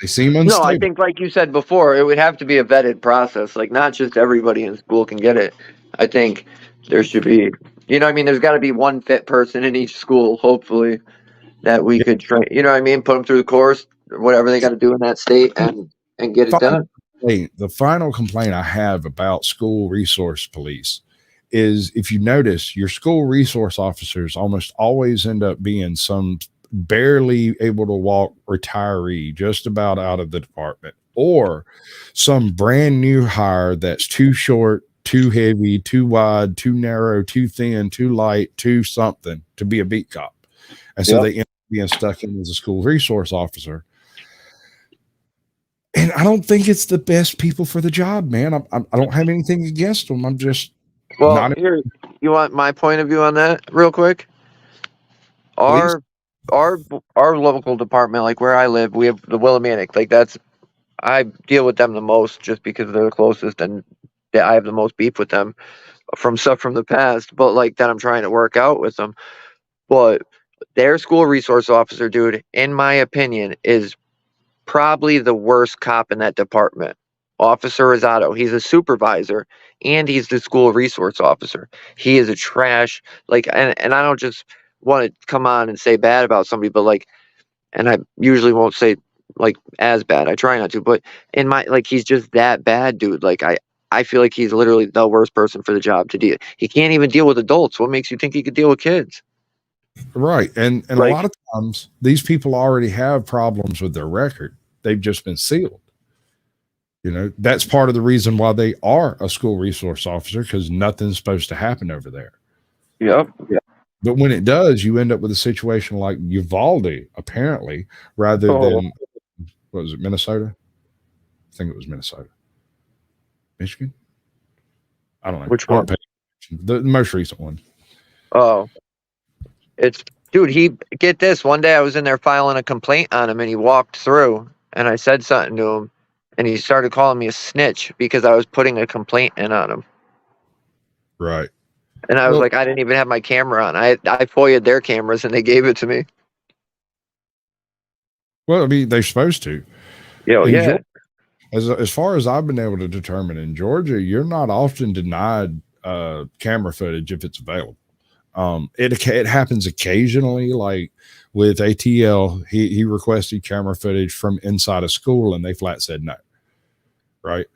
They seem unstable. No, I think like you said before, it would have to be a vetted process. Like not just everybody in school can get it. I think there should be, you know what I mean? There's got to be one fit person in each school, hopefully, that we could train, you know what I mean? Put them through the course, or whatever they got to do in that state and get it done. The final complaint I have about school resource police is if you notice, your school resource officers almost always end up being some barely able to walk retiree just about out of the department, or some brand new hire that's too short, too heavy, too wide, too narrow, too thin, too light, too something to be a beat cop. And so they end up being stuck in as a school resource officer. And I don't think it's the best people for the job, man. I don't have anything against them. I'm just here. You want my point of view on that, real quick? Our local department, like where I live, we have the Willimantic. Like I deal with them the most, just because they're the closest, and I have the most beef with them from stuff from the past. But like that, I'm trying to work out with them. But their school resource officer, dude, in my opinion, is probably the worst cop in that department. Officer Rosado. He's a supervisor and he's the school resource officer. He is a trash, like, and I don't just want to come on and say bad about somebody, but like, and I usually won't say like as bad. I try not to, but in my like he's just that bad, dude. Like I feel like he's literally the worst person for the job to deal. He can't even deal with adults. What makes you think he could deal with kids? Right. And Like- a lot of times these people already have problems with their record. They've just been sealed. You know, that's part of the reason why they are a school resource officer, because nothing's supposed to happen over there. Yep. But when it does, you end up with a situation like Uvalde, apparently, rather than, what was it, Minnesota? I think it was Minnesota. Michigan? I don't know. Which one? The most recent one. Oh, it's dude. He get this. One day I was in there filing a complaint on him, and he walked through, and I said something to him, and he started calling me a snitch because I was putting a complaint in on him. Right. And I was Well- like, I didn't even have my camera on. I FOIA'd their cameras, and they gave it to me. Well, I mean, they're supposed to. Yeah, In yeah. Georgia, as far as I've been able to determine, in Georgia, you're not often denied camera footage if it's available. It happens occasionally, like with ATL, he requested camera footage from inside a school, and they flat said no. Right.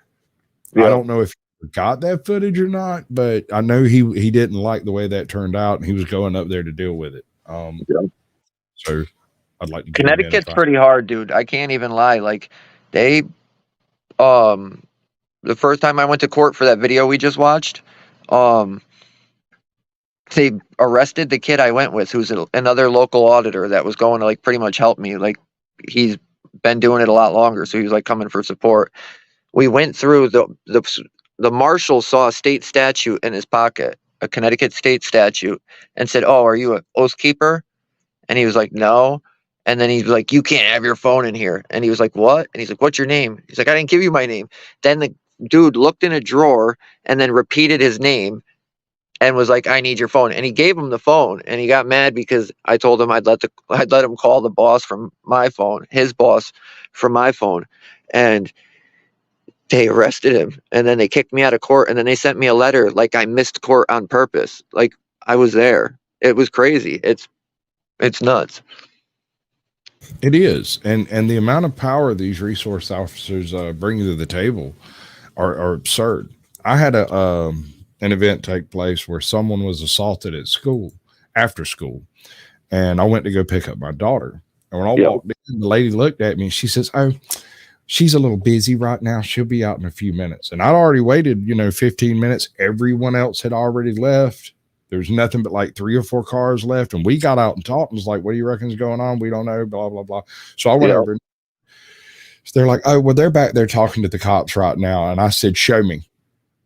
Yeah. I don't know if he got that footage or not, but I know he didn't like the way that turned out, and he was going up there to deal with it. So I'd like to get him in Connecticut's if I- pretty hard, dude. I can't even lie. Like they, the first time I went to court for that video we just watched, they arrested the kid I went with, who's another local auditor that was going to like pretty much help me. Like he's been doing it a lot longer, so he was like coming for support. We went through the marshal saw a state statute in his pocket, a Connecticut state statute, and said, "Oh, are you an oath keeper?" And he was like, "No." And then he's like, "You can't have your phone in here." And he was like, "What?" And he's like, "What's your name?" He's like, "I didn't give you my name." Then the dude looked in a drawer and then repeated his name and was like, "I need your phone." And he gave him the phone, and he got mad because I told him I'd let him call the boss from my phone, his boss from my phone. And they arrested him, and then they kicked me out of court, and then they sent me a letter like I missed court on purpose. Like I was there. It was crazy. It's nuts. It is, and the amount of power these resource officers bring to the table are absurd. I had an event take place where someone was assaulted at school, after school, and I went to go pick up my daughter. And when I walked in, the lady looked at me and she says, "Oh, she's a little busy right now. She'll be out in a few minutes." And I'd already waited, 15 minutes. Everyone else had already left. There's nothing but like 3 or 4 cars left. And we got out and talked and was like, "What do you reckon is going on? We don't know, blah, blah, blah." So I went over. So they're like, "Oh, well, they're back there talking to the cops right now." And I said, "Show me."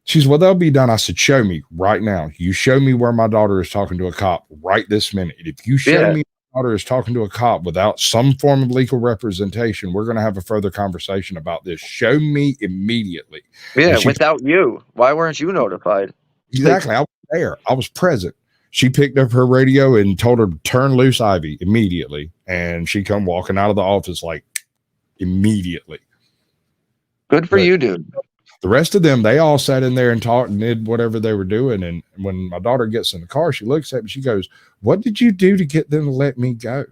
She's, "Well, they'll be done." I said, "Show me right now. You show me where my daughter is talking to a cop right this minute. If you show me my daughter is talking to a cop without some form of legal representation, we're going to have a further conversation about this. Show me immediately." Yeah, without you. Why weren't you notified? Exactly. I was there. I was present. She picked up her radio and told her to turn loose Ivy immediately. And she come walking out of the office like immediately. Good for you, dude. The rest of them, they all sat in there and talked and did whatever they were doing. And when my daughter gets in the car, she looks at me, she goes, "What did you do to get them to let me go?"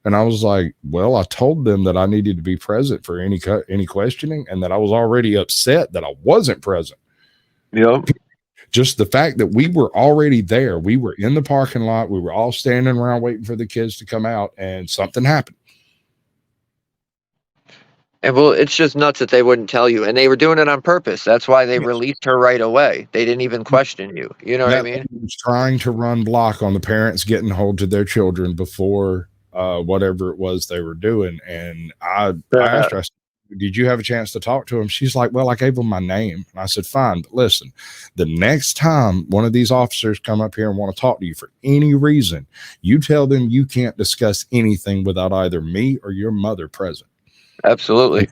And I was like, "Well, I told them that I needed to be present for any questioning, and that I was already upset that I wasn't present." Yep. Just the fact that we were already there, we were in the parking lot, we were all standing around waiting for the kids to come out, and something happened. And well, it's just nuts that they wouldn't tell you, and they were doing it on purpose. That's why they released her right away. They didn't even question you. You know what I mean? lady was trying to run block on the parents getting hold of their children before whatever it was they were doing. And I asked her, I said, "Did you have a chance to talk to him?" She's like, "Well, I gave him my name." And I said, "Fine, but listen, the next time one of these officers come up here and want to talk to you for any reason, you tell them you can't discuss anything without either me or your mother present." Absolutely.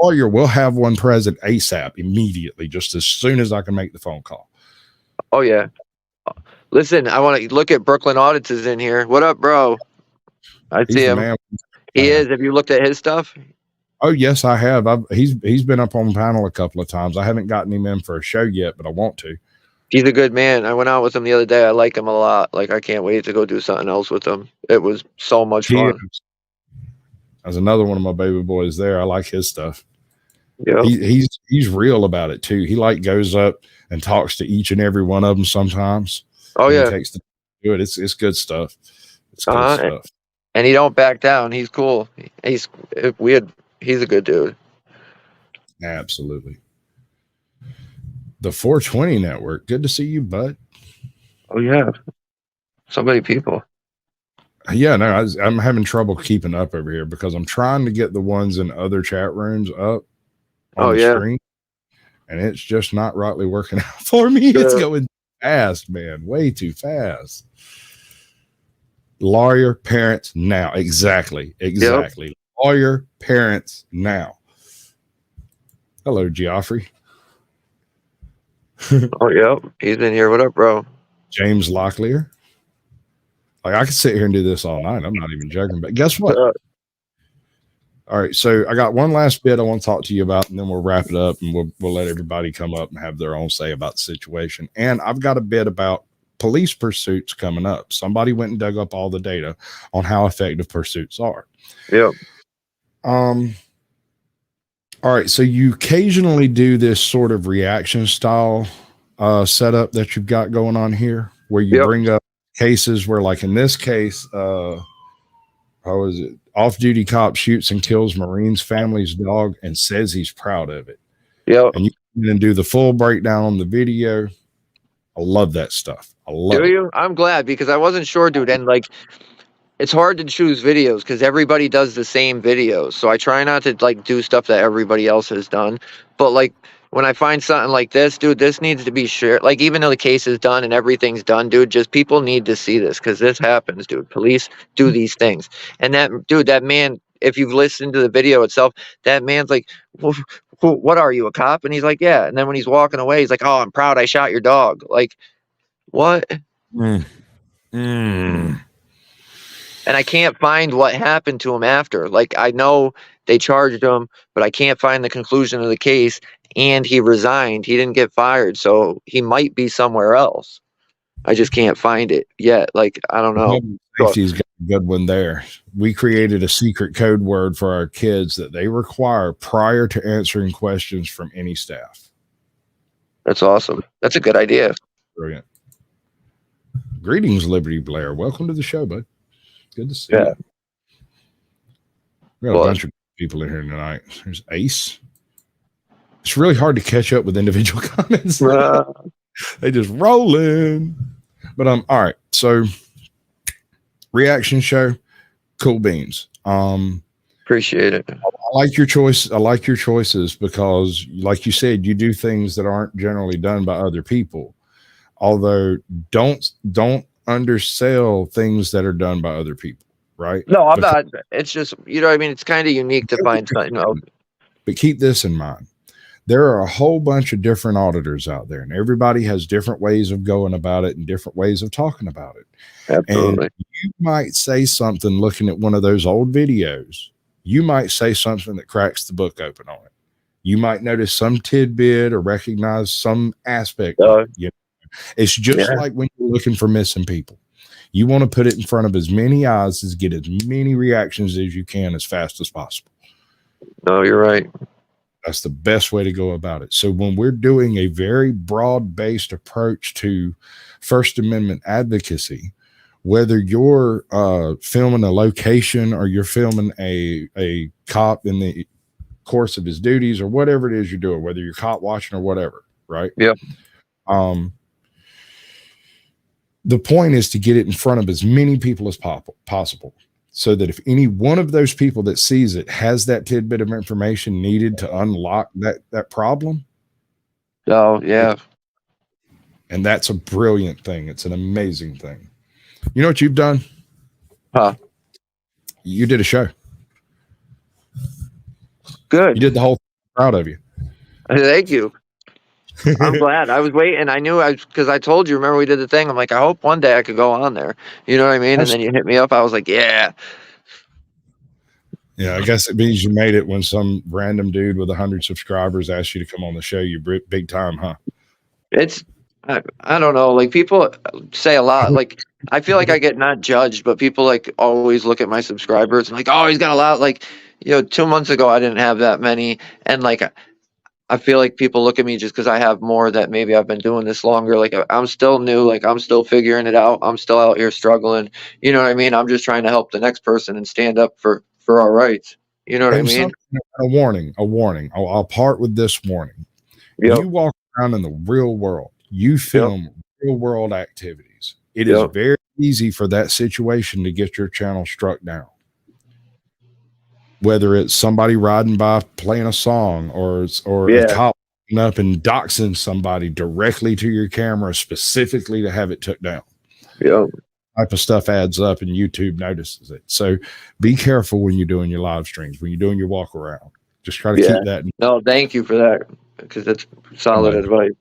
Lawyer will have one present ASAP, immediately, just as soon as I can make the phone call. Oh yeah. Listen, I want to look at Brooklyn Audits is in here. What up, bro? I see him. Man. He is. Have you looked at his stuff? Oh yes, I have. He's been up on the panel a couple of times. I haven't gotten him in for a show yet, but I want to. He's a good man. I went out with him the other day. I like him a lot. Like I can't wait to go do something else with him. It was so much fun. There's another one of my baby boys there. I like his stuff. Yeah. He's real about it too. He like goes up and talks to each and every one of them sometimes. Oh yeah. He takes the do it. It's good stuff. It's good stuff. And he don't back down. He's cool. He's a good dude. Absolutely. The 420 network. Good to see you, bud. Oh yeah. So many people. Yeah, no, I'm having trouble keeping up over here because I'm trying to get the ones in other chat rooms up on the screen, and it's just not rightly working out for me. Yeah. It's going fast, man, way too fast. Lawyer parents now. Exactly. Yep. Lawyer parents now. Hello, Geoffrey. Oh, yep. He's been here. What up, bro? James Locklear. Like, I could sit here and do this all night. I'm not even joking. But guess what? All right. So I got one last bit I want to talk to you about, and then we'll wrap it up, and we'll let everybody come up and have their own say about the situation. And I've got a bit about police pursuits coming up. Somebody went and dug up all the data on how effective pursuits are. Yep. All right. So you occasionally do this sort of reaction style setup that you've got going on here, where you bring up cases where, like in this case, how is it? Off-duty cop shoots and kills Marine's family's dog and says he's proud of it. Yeah. And you can do the full breakdown on the video. I love that stuff. I love it. Do you? I'm glad, because I wasn't sure, dude. And like, it's hard to choose videos because everybody does the same videos. So I try not to like do stuff that everybody else has done. But like, when I find something like this, dude, this needs to be shared. Like, even though the case is done and everything's done, dude, just people need to see this, because this happens, dude. Police do these things. And that man, if you've listened to the video itself, that man's like, well, what are you, a cop? And he's like, yeah. And then when he's walking away, he's like, oh, I'm proud I shot your dog. Like, what? And I can't find what happened to him after. Like, I know they charged him, but I can't find the conclusion of the case. And he resigned. He didn't get fired. So he might be somewhere else. I just can't find it yet. Like, I don't know. Safety's got a good one there. We created a secret code word for our kids that they require prior to answering questions from any staff. That's awesome. That's a good idea. Brilliant. Greetings, Liberty Blair. Welcome to the show, bud. Good to see you. We got a bunch of people in here tonight. There's Ace. It's really hard to catch up with individual comments. They just roll in. But all right. So reaction show, cool beans. Appreciate it. I like your choice. I like your choices because, like you said, you do things that aren't generally done by other people. Although don't undersell things that are done by other people, right? No, I'm not. It's just, you know what I mean? It's kind of unique to find something else. But keep this in mind. There are a whole bunch of different auditors out there, and everybody has different ways of going about it and different ways of talking about it. Absolutely. And you might say something looking at one of those old videos. You might say something that cracks the book open on it. You might notice some tidbit or recognize some aspect of it. You know? It's just like when you're looking for missing people. You want to put it in front of as many eyes as get as many reactions as you can as fast as possible. No, you're right. That's the best way to go about it. So when we're doing a very broad-based approach to First Amendment advocacy, whether you're filming a location or you're filming a cop in the course of his duties or whatever it is you're doing, whether you're cop watching or whatever, right? Yep. The point is to get it in front of as many people as possible, so that if any one of those people that sees it has that tidbit of information needed to unlock that problem. Oh, yeah. And that's a brilliant thing. It's an amazing thing. You know what you've done? Huh? You did a show. Good. You did the whole thing. I'm proud of you. Thank you. I'm glad. I was waiting. I knew because I told you, remember we did the thing. I'm like, I hope one day I could go on there. You know what I mean? And then you hit me up. I was like, yeah. Yeah, I guess it means you made it when some random dude with 100 subscribers asked you to come on the show. You big time, huh? It's, I don't know. Like, people say a lot. Like, I feel like I get not judged, but people like always look at my subscribers and like, oh, he's got a lot. Like, 2 months ago I didn't have that many, and like I feel like people look at me just because I have more that maybe I've been doing this longer. Like I'm still new, like I'm still figuring it out. I'm still out here struggling. You know what I mean? I'm just trying to help the next person and stand up for our rights. You know what I mean? A warning. I'll part with this warning. Yep. You walk around in the real world. You film real world activities. It is very easy for that situation to get your channel struck down. Whether it's somebody riding by playing a song or a cop up and doxing somebody directly to your camera specifically to have it took down. Yeah. Type of stuff adds up and YouTube notices it. So be careful when you're doing your live streams, when you're doing your walk around. Just try to keep that. No, thank you for that, because that's solid advice.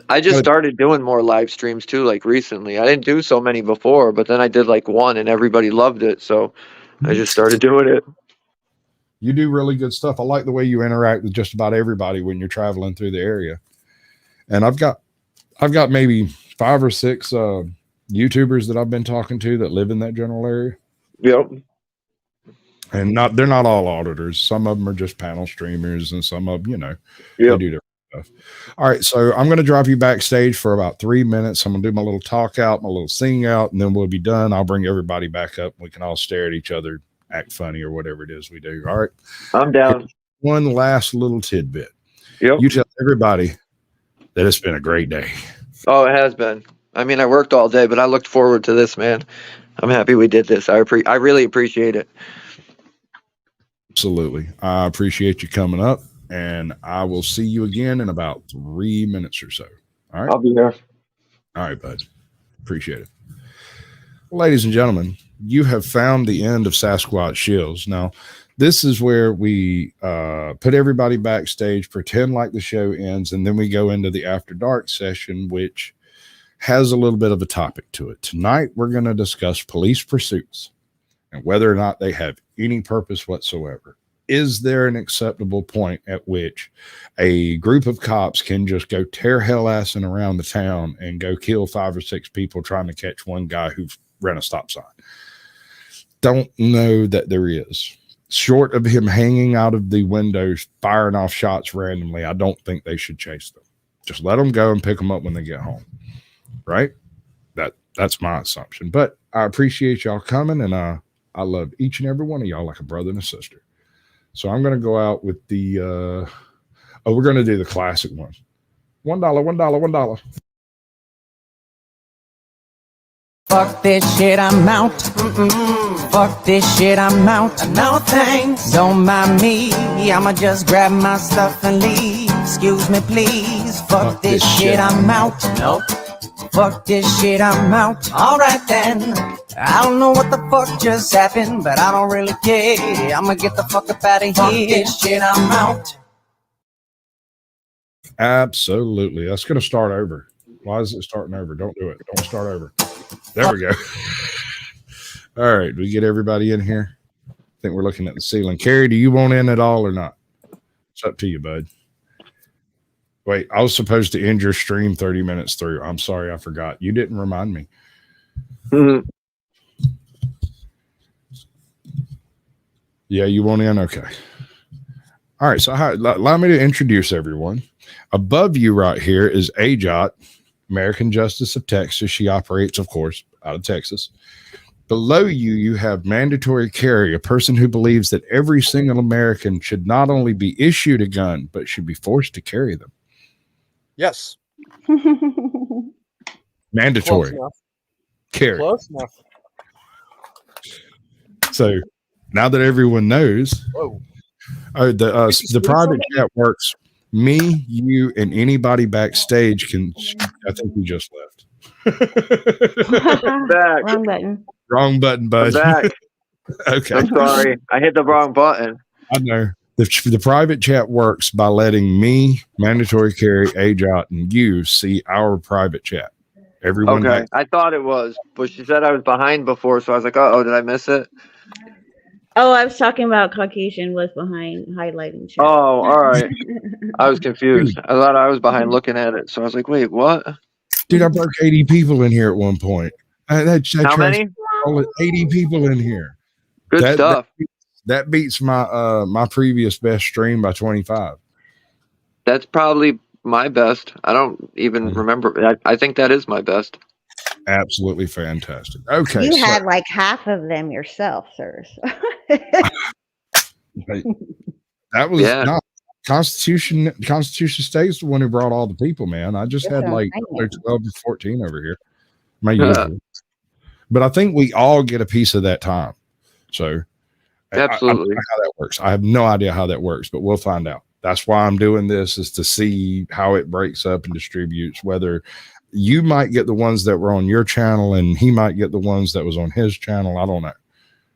I just started doing more live streams too, like recently. I didn't do so many before, but then I did like one and everybody loved it. So I just started doing it. You do really good stuff. I like the way you interact with just about everybody when you're traveling through the area. And I've got maybe 5 or 6 YouTubers that I've been talking to that live in that general area. Yep. And they're not all auditors. Some of them are just panel streamers, and some of them, they do different stuff. All right, so I'm going to drive you backstage for about 3 minutes. I'm going to do my little talk out, my little sing out, and then we'll be done. I'll bring everybody back up. We can all stare at each other, act funny, or whatever it is we do. All right. I'm down. Here's one last little tidbit. Yep. You tell everybody that it's been a great day. Oh, it has been. I mean, I worked all day, but I looked forward to this, man. I'm happy we did this. I really appreciate it. Absolutely. I appreciate you coming up, and I will see you again in about 3 minutes or so. All right. I'll be here. All right, bud. Appreciate it. Ladies and gentlemen, you have found the end of Sasquatch Shills. Now, this is where we put everybody backstage, pretend like the show ends, and then we go into the After Dark session, which has a little bit of a topic to it. Tonight, we're going to discuss police pursuits and whether or not they have any purpose whatsoever. Is there an acceptable point at which a group of cops can just go tear hell assing around the town and go kill 5 or 6 people trying to catch one guy who ran a stop sign? Don't know that there is. Short of him hanging out of the windows, firing off shots randomly, I don't think they should chase them. Just let them go and pick them up when they get home. Right? That's my assumption. But I appreciate y'all coming, and I love each and every one of y'all like a brother and a sister. So I'm going to go out with the, we're going to do the classic one. $1, $1. Fuck this shit, I'm out. Fuck this shit, I'm out. No thanks. Don't mind me. I'ma just grab my stuff and leave. Excuse me, please. Fuck this shit, I'm out. Nope. Fuck this shit, I'm out. Alright then. I don't know what the fuck just happened, but I don't really care. I'ma get the fuck up out of here. Fuck this shit, I'm out. Absolutely. That's going to start over. Why is it starting over? Don't do it. Don't start over. There we go. All right. We get everybody in here. I think we're looking at the ceiling. Carrie, do you want in at all or not? It's up to you, bud. Wait, I was supposed to end your stream 30 minutes through. I'm sorry, I forgot. You didn't remind me. Mm-hmm. Yeah, you want in? Okay. All right, so allow me to introduce everyone. Above you right here is AJOT, American Justice of Texas. She operates, of course, out of Texas. Below you, you have mandatory carry, a person who believes that every single American should not only be issued a gun, but should be forced to carry them. Yes. Mandatory. Close enough. Carry. Close enough. So now that everyone knows, the private chat works. Me, you, and anybody backstage can. I think we just left. Back. Wrong button. Wrong button, bud. Back. Okay. I'm sorry. I hit the wrong button. I know. The private chat works by letting me, mandatory carry, AJOT, and you see our private chat. Everyone. Okay. I thought it was, but she said I was behind before, so I was like, oh, did I miss it? Oh, I was talking about Caucasian was behind highlighting. Chat. Oh, all right. I was confused. I thought I was behind looking at it, so I was like, wait, what? Dude, I broke 80 people in here at one point. How many? 80 people in here. Good stuff. That beats my my previous best stream by 25. That's probably my best. I don't even remember. I think that is my best. Absolutely fantastic. Okay. You had like half of them yourself, sirs. That was not Constitution State's the one who brought all the people, man. I just had like 12 or 14 over here. My usual. But I think we all get a piece of that time. So absolutely. I don't know how that works. I have no idea how that works, but we'll find out. That's why I'm doing this, is to see how it breaks up and distributes, whether you might get the ones that were on your channel and he might get the ones that was on his channel. I don't know.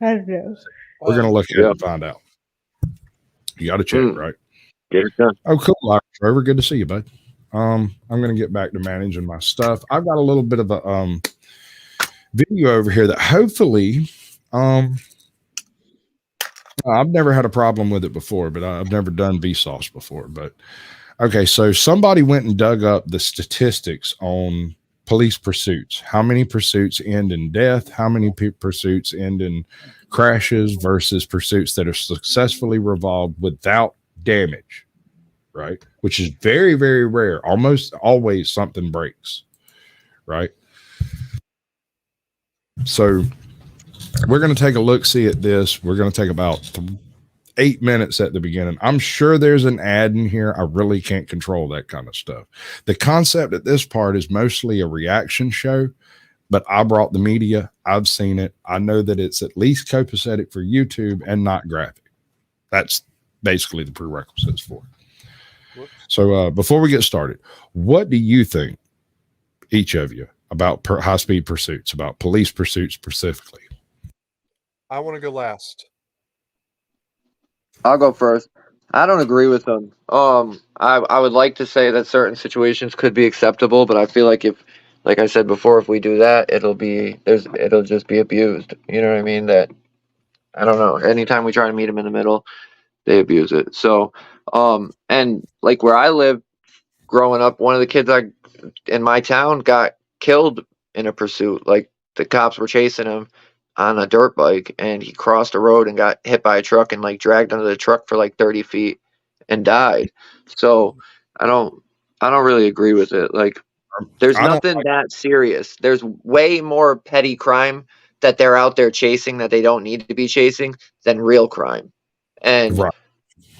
We're going to look at it and find out. You got to check, right? Get it done. Oh, cool. Trevor, good to see you, bud. I'm going to get back to managing my stuff. I've got a little bit of a video over here that hopefully I've never had a problem with it before, but I've never done Vsauce before. But okay, so somebody went and dug up the statistics on police pursuits. How many pursuits end in death? How many pursuits end in crashes versus pursuits that are successfully resolved without damage, right? Which is very, very rare. Almost always something breaks, right? So we're going to take a look-see at this. We're going to take about 8 minutes at the beginning. I'm sure there's an ad in here. I really can't control that kind of stuff. The concept at this part is mostly a reaction show, but I brought the media. I've seen it. I know that it's at least copacetic for YouTube and not graphic. That's basically the prerequisites for it. So before we get started, what do you think, each of you, about high-speed pursuits, about police pursuits specifically? I want to go last. I'll go first. I don't agree with them. I would like to say that certain situations could be acceptable, but I feel like if, like I said before, if we do that, it'll just be abused. You know what I mean? That, I don't know. Anytime we try to meet them in the middle, they abuse it. So, and like where I live, growing up, one of the kids in my town got killed in a pursuit. Like the cops were chasing him on a dirt bike, and he crossed a road and got hit by a truck and like dragged under the truck for like 30 feet and died. So I don't really agree with it. Like there's nothing that serious. There's way more petty crime that they're out there chasing that they don't need to be chasing than real crime. And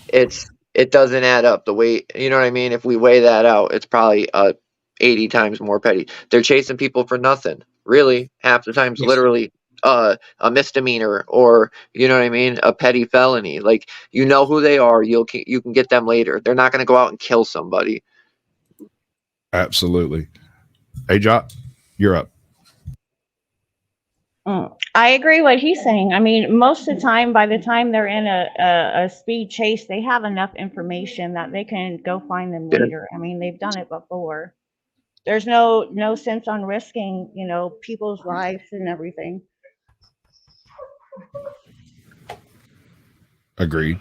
it doesn't add up the way, you know what I mean? If we weigh that out, it's probably 80 times more petty. They're chasing people for nothing. Really, half the times, literally a misdemeanor, or you know what I mean, a petty felony. Like, you know who they are, you can get them later. They're not going to go out and kill somebody. Absolutely. Hey, Jot, you're up. I agree what he's saying. I mean, most of the time, by the time they're in a speed chase, they have enough information that they can go find them later. I mean, they've done it before. There's no sense on risking, people's lives and everything. Agreed.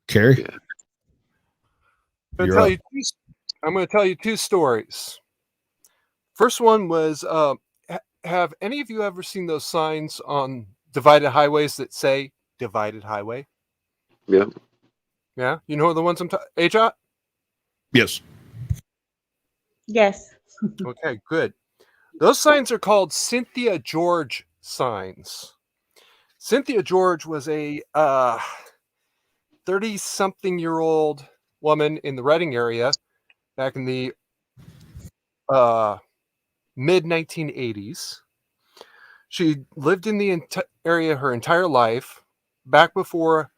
Carrie? I'm going to tell you two stories. First one was, have any of you ever seen those signs on divided highways that say divided highway? Yeah. Yeah? You know the ones I'm talking about? H-Ot? Yes. Yes. Okay, good. Those signs are called Cynthia George signs. Cynthia George was a 30-something-year-old woman in the Reading area back in the mid-1980s. She lived in the area her entire life, back before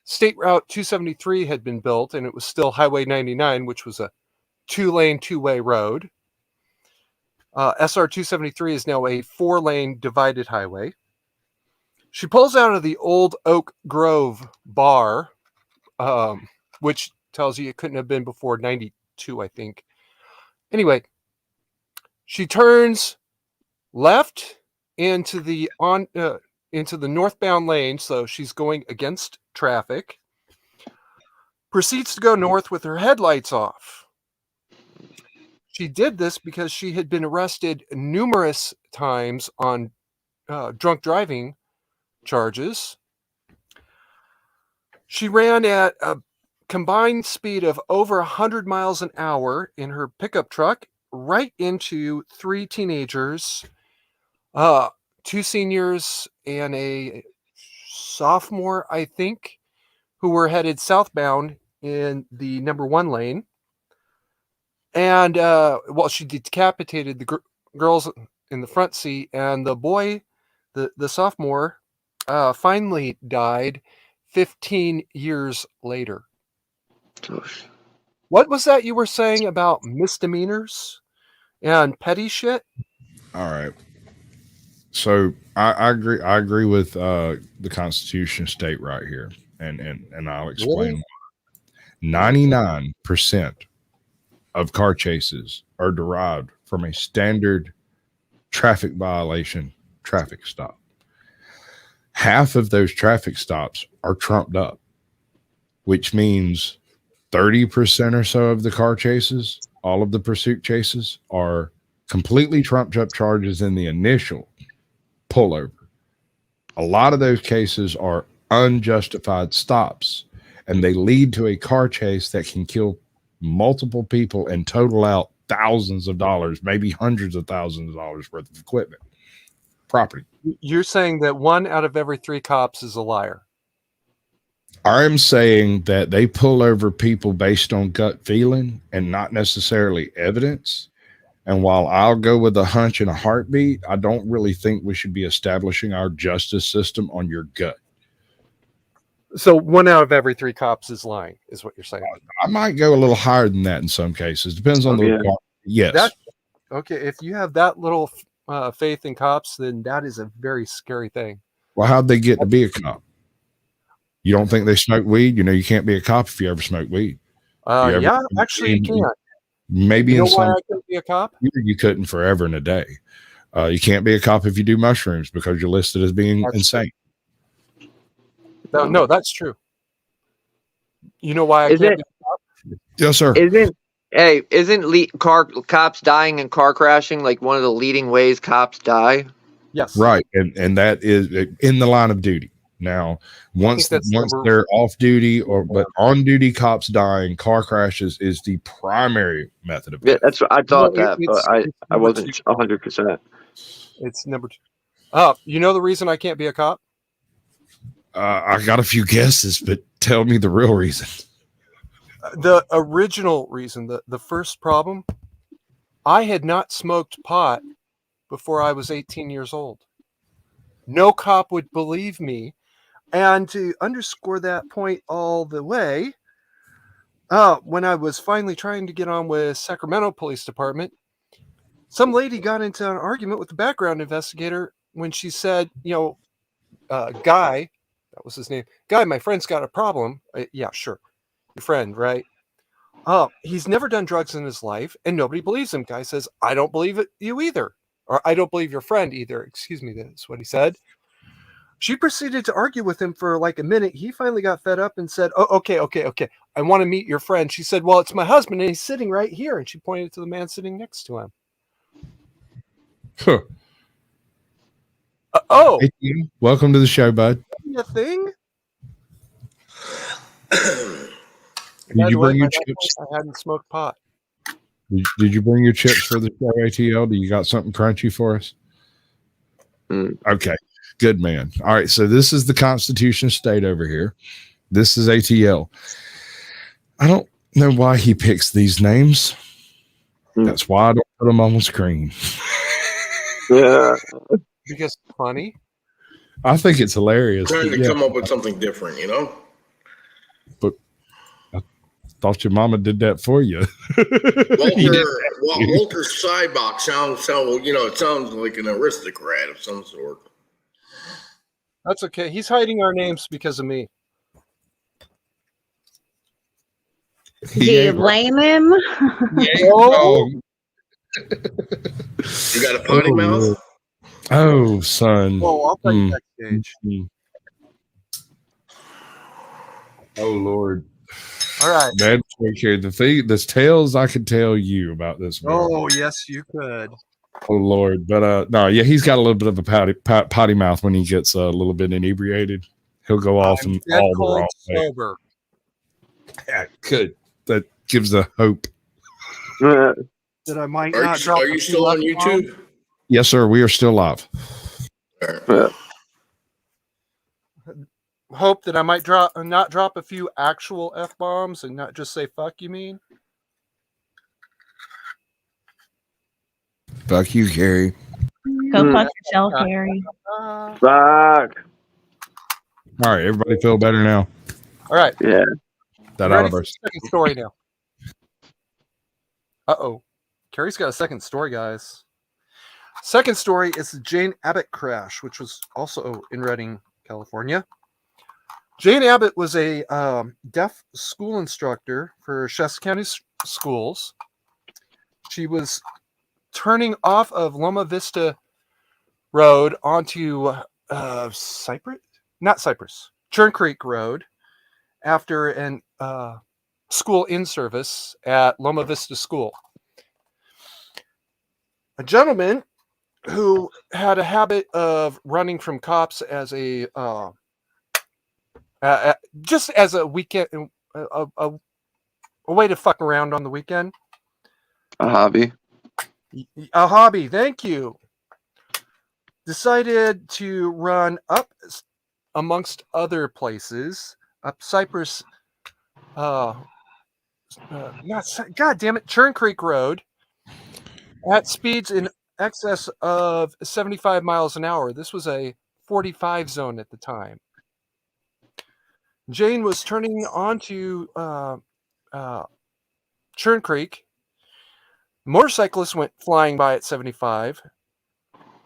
State Route 273 had been built, and it was still Highway 99, which was a two-lane, two-way road. SR 273 is now a four-lane divided highway. She pulls out of the old Oak Grove bar, which tells you it couldn't have been before 92, I think. Anyway, she turns left into the northbound lane, so she's going against traffic. Proceeds to go north with her headlights off. She did this because she had been arrested numerous times on drunk driving charges. She ran at a combined speed of over 100 miles an hour in her pickup truck right into 3 teenagers, 2 seniors and a sophomore, I think, who were headed southbound in the number 1 lane. And she decapitated the girls in the front seat, and the boy, the sophomore, finally died 15 years later. What was that you were saying about misdemeanors and petty shit? All right. So I agree. I agree with the Constitution state right here, and I'll explain. Really? 99% of car chases are derived from a standard traffic violation traffic stop. Half of those traffic stops are trumped up, which means 30% or so of the car chases, all of the pursuit chases, are completely trumped up charges in the initial pullover. A lot of those cases are unjustified stops, and they lead to a car chase that can kill multiple people and total out thousands of dollars, maybe hundreds of thousands of dollars worth of equipment, property. You're saying that 1 out of every 3 cops is a liar. I'm saying that they pull over people based on gut feeling and not necessarily evidence. And while I'll go with a hunch and a heartbeat, I don't really think we should be establishing our justice system on your gut. So 1 out of every 3 cops is lying, is what you're saying. I might go a little higher than that in some cases. Depends on the yes. Okay, if you have that little faith in cops, then that is a very scary thing. Well, how'd they get to be a cop? You don't think they smoke weed? You know, you can't be a cop if you ever smoke weed. Yeah, actually you can't. Maybe you know in some. Why I couldn't be a cop? You couldn't forever and a day. You can't be a cop if you do mushrooms because you're listed as being insane. No, that's true. You know why I can't be a cop? Yes, sir. Isn't cops dying in car crashing like one of the leading ways cops die? Yes. Right, and that is in the line of duty. Now, once they're off duty but on duty, cops dying, car crashes is the primary method of death. Yeah, that's what I thought but I wasn't 100%. It's number 2. You know the reason I can't be a cop? I got a few guesses, but tell me the real reason. The original reason, the first problem, I had not smoked pot before I was 18 years old. No cop would believe me. And to underscore that point all the way, when I was finally trying to get on with Sacramento Police Department, some lady got into an argument with the background investigator when she said, Guy, that was his name. Guy, my friend's got a problem. Yeah, sure. Your friend, right? He's never done drugs in his life, and nobody believes him. Guy says, I don't believe you either. Or I don't believe your friend either. Excuse me, that's what he said. She proceeded to argue with him for like a minute. He finally got fed up and said, oh, okay. I want to meet your friend. She said, well, it's my husband, and he's sitting right here. And she pointed to the man sitting next to him. Huh. Hey, welcome to the show, bud. A thing? Did you bring your chips? I hadn't smoked pot. Did you bring your chips for the show, ATL? Do you got something crunchy for us? Okay, good man. All right, so this is the Constitution state over here. This is ATL. I don't know why he picks these names. That's why I don't put them on the screen. Yeah. Because it's funny. I think it's hilarious. Trying to come up with something different, But I thought your mama did that for you. Walter Seibach sounds like an aristocrat of some sort. That's okay. He's hiding our names because of me. Do you blame him? Oh. You got a potty mouth? Oh, son. Oh, I'll take backstage. Oh, Lord. All right. That's okay. The tales I could tell you about this. Oh, yes, you could. Oh Lord, but no, yeah, he's got a little bit of a potty mouth when he gets a little bit inebriated. He'll go off and dead all the cold wrong way. sober. Yeah, good. That gives a hope. That I might not drop. Are you still on YouTube? Yes, sir. We are still live. Hope that I might not drop a few actual F-bombs and not just say fuck, you mean? Fuck you, Carrie. Go fuck yourself, Harry. Fuck. All right, everybody feel better now. All right. Yeah. That Ready out of for our the second story now. Uh-oh. Carrie's got a second story, guys. Second story is the Jane Abbott crash, which was also in Redding, California. Jane Abbott was a deaf school instructor for Shasta County schools. She was turning off of Loma Vista Road onto Churn Creek Road after an school in-service at Loma Vista School. A gentleman who had a habit of running from cops as a just as a weekend, a way to fuck around on the weekend. A hobby. A hobby, thank you. Decided to run up, amongst other places, up Cypress, God damn it, Churn Creek Road, at speeds in excess of 75 miles an hour. This was a 45 zone at the time. Jane was turning onto Churn Creek. Motorcyclists went flying by at 75.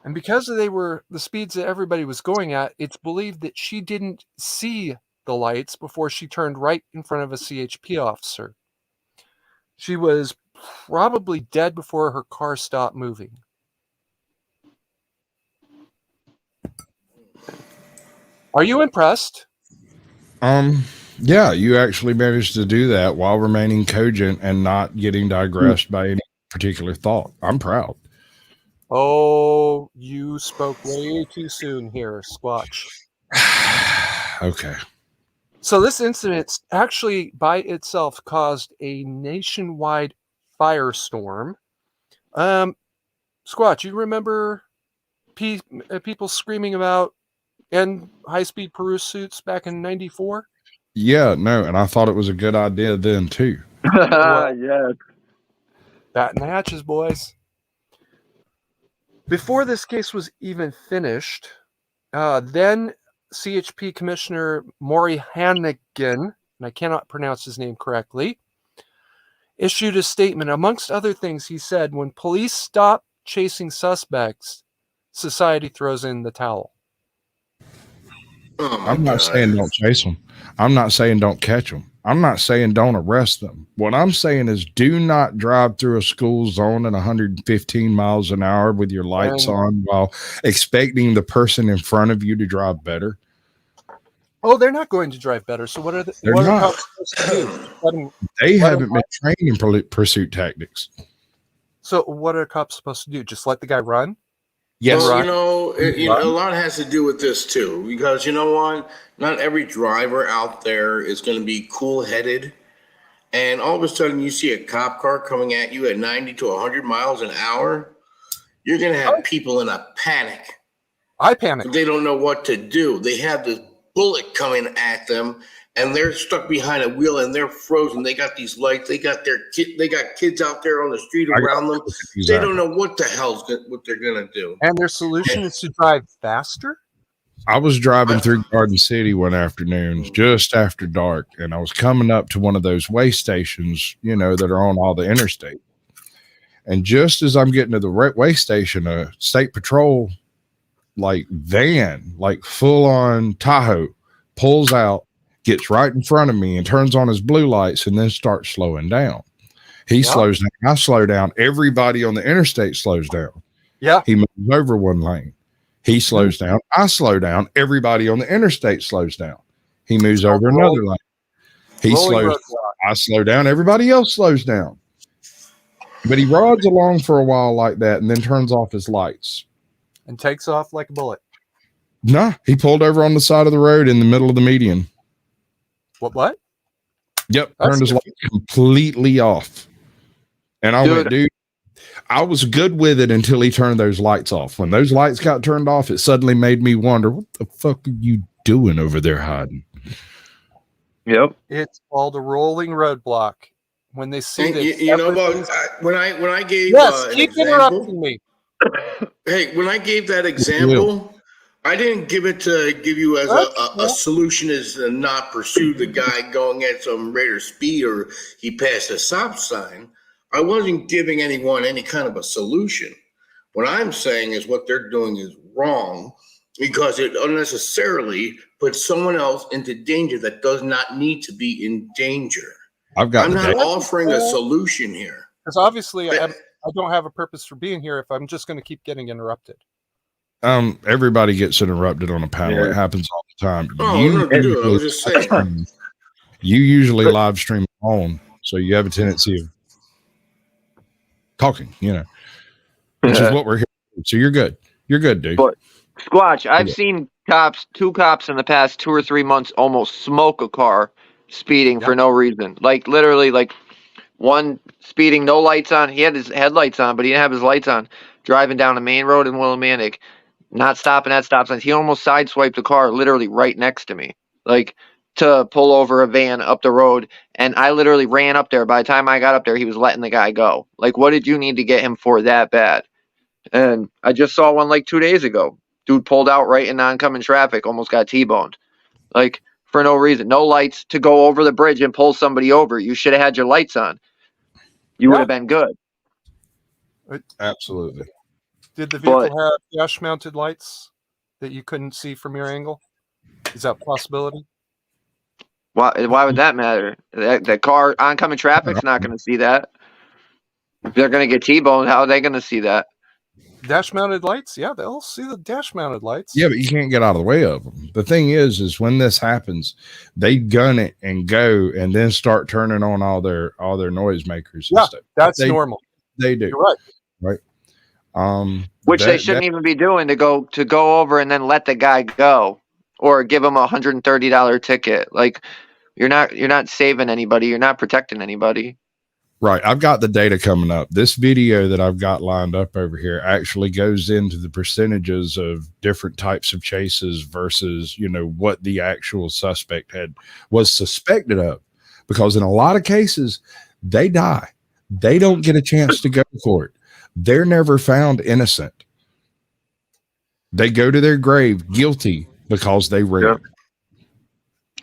And because they were the speeds that everybody was going at, it's believed that she didn't see the lights before she turned right in front of a CHP officer. She was probably dead before her car stopped moving. Are you impressed? Yeah, you actually managed to do that while remaining cogent and not getting digressed by any particular thought. I'm proud. Oh, you spoke way too soon here, Squatch. Okay. So this incident actually by itself caused a nationwide firestorm. Squatch, you remember people screaming about high-speed pursuits back in '94? Yeah, no, and I thought it was a good idea then too. Yeah. Batting the hatches, boys. Before this case was even finished, then CHP Commissioner Maury Hannigan, and I cannot pronounce his name correctly, issued a statement. Amongst other things, he said, when police stop chasing suspects, society throws in the towel. I'm not saying don't chase them. I'm not saying don't catch them. I'm not saying don't arrest them. What I'm saying is do not drive through a school zone at 115 miles an hour with your lights on while expecting the person in front of you to drive better. Oh, they're not going to drive better. So what are cops supposed to do? They haven't been trained in pursuit tactics. So what are cops supposed to do? Just let the guy run? Yes. Well, a lot has to do with this too, because you know what? Not every driver out there is going to be cool-headed, and all of a sudden you see a cop car coming at you at 90 to 100 miles an hour. You're going to have people in a panic. I panic. They don't know what to do. They have this bullet coming at them, and they're stuck behind a wheel, and they're frozen. They got these lights. They got kids out there on the street around them. Exactly. They don't know what the hell's what they're gonna do. And their solution is to drive faster. I was driving through Garden City one afternoon, just after dark, and I was coming up to one of those way stations, that are on all the interstate. And just as I'm getting to the way station, a state patrol van, full on Tahoe, pulls out, gets right in front of me and turns on his blue lights and then starts slowing down. He slows down. I slow down. Everybody on the interstate slows down. Yeah. He moves over one lane. He slows down. I slow down. Everybody on the interstate slows down. He moves over another lane. He Rolling slows. roadblock. I slow down. Everybody else slows down. But he rides along for a while like that and then turns off his lights. And takes off like a bullet. Nah, he pulled over on the side of the road in the middle of the median. What? Yep, That's turned his light completely off. And I went, dude, I was good with it until he turned those lights off. When those lights got turned off, it suddenly made me wonder, what the fuck are you doing over there hiding? Yep. It's called a rolling roadblock. When they see that, you know what? When I gave keep interrupting me. Hey, when I gave that example, I didn't give it to give you as a solution as to not pursue the guy going at some rate of speed or he passed a stop sign. I wasn't giving anyone any kind of a solution. What I'm saying is what they're doing is wrong because it unnecessarily puts someone else into danger that does not need to be in danger. I'm not offering a solution here. Because obviously I don't have a purpose for being here if I'm just going to keep getting interrupted. Everybody gets interrupted on a panel. Yeah. It happens all the time. Oh, I was just saying. You usually live stream on, so you have a tendency of talking, which is what we're here for. So you're good. You're good, dude. But Squatch, I've seen two cops in the past 2 or 3 months almost smoke a car speeding for no reason. Like literally, like one speeding, no lights on. He had his headlights on, but he didn't have his lights on. Driving down a main road in Willimantic, not stopping at stop signs. He almost sideswiped a car literally right next to me, like to pull over a van up the road. And I literally ran up there. By the time I got up there, he was letting the guy go. Like, what did you need to get him for that bad? And I just saw one like 2 days ago. Dude pulled out right in oncoming traffic, almost got T-boned. Like, for no reason. No lights to go over the bridge and pull somebody over. You should have had your lights on. You would have been good. Absolutely. Did the vehicle have dash-mounted lights that you couldn't see from your angle? Is that a possibility? Why would that matter? That car, oncoming traffic's not going to see that. If they're going to get T-boned, how are they going to see that? Dash-mounted lights? Yeah, they'll see the dash-mounted lights. Yeah, but you can't get out of the way of them. The thing is when this happens, they gun it and go and then start turning on all their noisemakers. Yeah, and stuff. that's normal. They do. You're right. Which they shouldn't even be doing to go over and then let the guy go or give him a $130 ticket. Like you're not saving anybody. You're not protecting anybody. Right. I've got the data coming up. This video that I've got lined up over here actually goes into the percentages of different types of chases versus, what the actual suspect was suspected of. Because in a lot of cases, they die. They don't get a chance to go to court. They're never found innocent. They go to their grave guilty because they ran.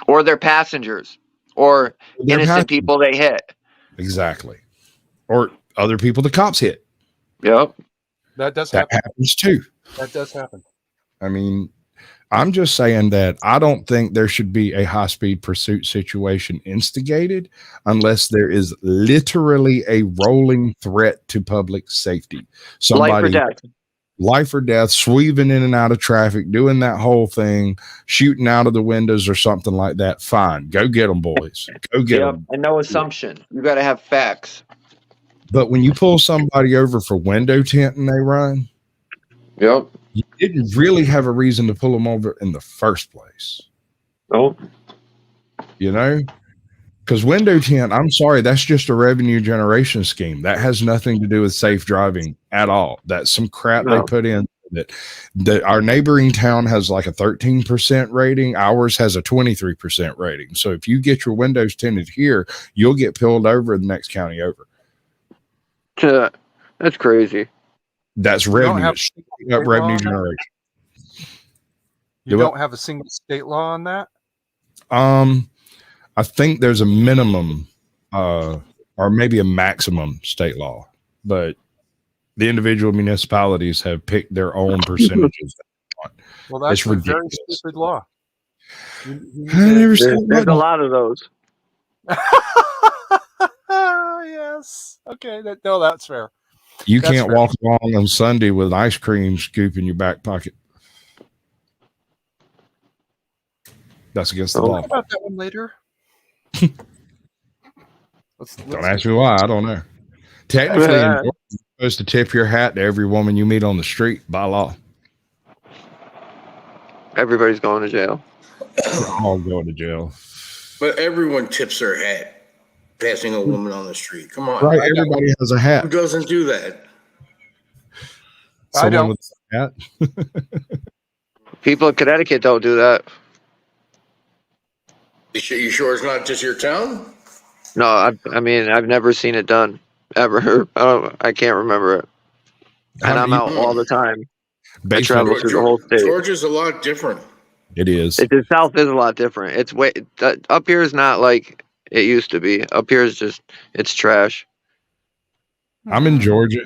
Or they're passengers or innocent people they hit. Exactly. Or other people the cops hit. Yep. That does happen. That happens too. That does happen. I mean, I'm just saying that I don't think there should be a high-speed pursuit situation instigated unless there is literally a rolling threat to public safety. Somebody, life or death, sweeping in and out of traffic, doing that whole thing, shooting out of the windows or something like that. Fine. Go get them, boys. Go get them. And no assumption. You got to have facts. But when you pull somebody over for window tint and they run, you didn't really have a reason to pull them over in the first place. No. Because window tint, I'm sorry, that's just a revenue generation scheme. That has nothing to do with safe driving at all. That's some crap they put in. That our neighboring town has like a 13% rating. Ours has a 23% rating. So if you get your windows tinted here, you'll get pulled over in the next county over. That's crazy. That's revenue. Revenue generation. You don't have a single state law on that? I think there's a minimum or maybe a maximum state law, but the individual municipalities have picked their own percentages. Well, that's a very stupid law. There's a lot of those. Yes. Okay. That's fair. You can't walk along on Sunday with ice cream scoop in your back pocket. That's against the law. Talk about that one later. Don't ask me why. I don't know. Technically, in Georgia, you're supposed to tip your hat to every woman you meet on the street by law. Everybody's going to jail. All going to jail. But everyone tips their hat passing a woman on the street. Come on. Right. Everybody has a hat. Who doesn't do that? Someone I don't. with a hat. People in Connecticut don't do that. You sure it's not just your town? No, I mean, I've never seen it done ever. I can't remember it. And I'm out all the time. I travel through the whole state. Georgia's a lot different. It is. The South is a lot different. It's way up here is not like it used to be. Up here is just it's trash. I'm in Georgia.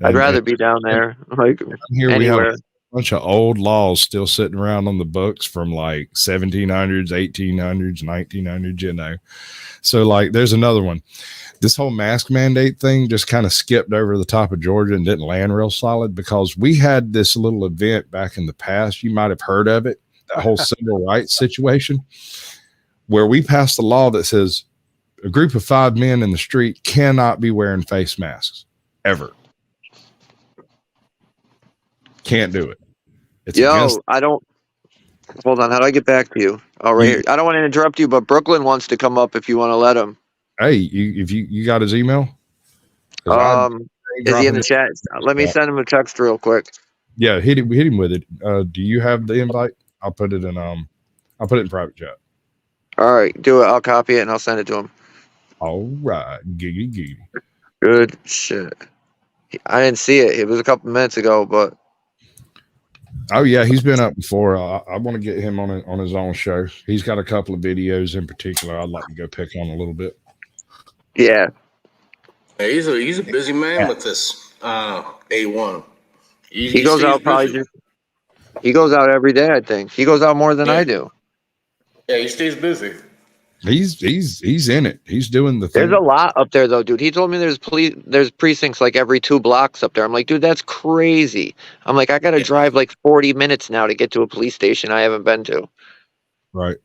I'd rather be down there, like Here anywhere. we have a bunch of old laws still sitting around on the books from like 1700s, 1800s, 1900s, you know. So like there's another one. This whole mask mandate thing just kind of skipped over the top of Georgia and didn't land real solid because we had this little event back in the past. You might have heard of it, that whole civil rights situation, where we passed a law that says a group of 5 men in the street cannot be wearing face masks ever. Can't do it. It's against- I don't. Hold on. How do I get back to you? Oh, right here. I don't want to interrupt you, but Brooklyn wants to come up if you want to let him. Hey, if you got his email? Is he in the chat? Let me send him a text real quick. Yeah, hit him with it. Do you have the invite? I'll put it in private chat. All right, do it. I'll copy it and I'll send it to him. All right, giggity. Good shit. I didn't see it. It was a couple minutes ago, but oh yeah, he's been up before. I want to get him on his own show. He's got a couple of videos in particular I'd like to go pick on a little bit. Yeah. Hey, he's a busy man with this A1. He goes out he goes out every day, I think. He goes out more than I do. Yeah, he stays busy. He's in it. He's doing the thing. There's a lot up there though, dude. He told me there's precincts like every 2 blocks up there. I'm like, dude, that's crazy. I'm like, I gotta drive like 40 minutes now to get to a police station I haven't been to. Right.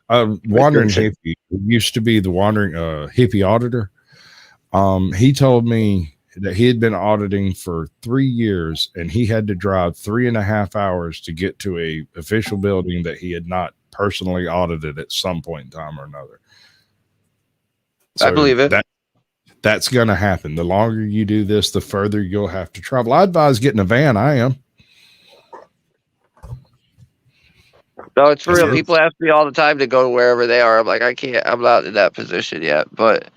Wandering hippie used to be the wandering hippie auditor. He told me that he had been auditing for 3 years and he had to drive 3.5 hours to get to a official building that he had not personally audited at some point in time or another. So I believe it. That's going to happen. The longer you do this, the further you'll have to travel. I advise getting a van. I am. No, it's for real. People ask me all the time to go wherever they are. I'm like, I can't. I'm not in that position yet. But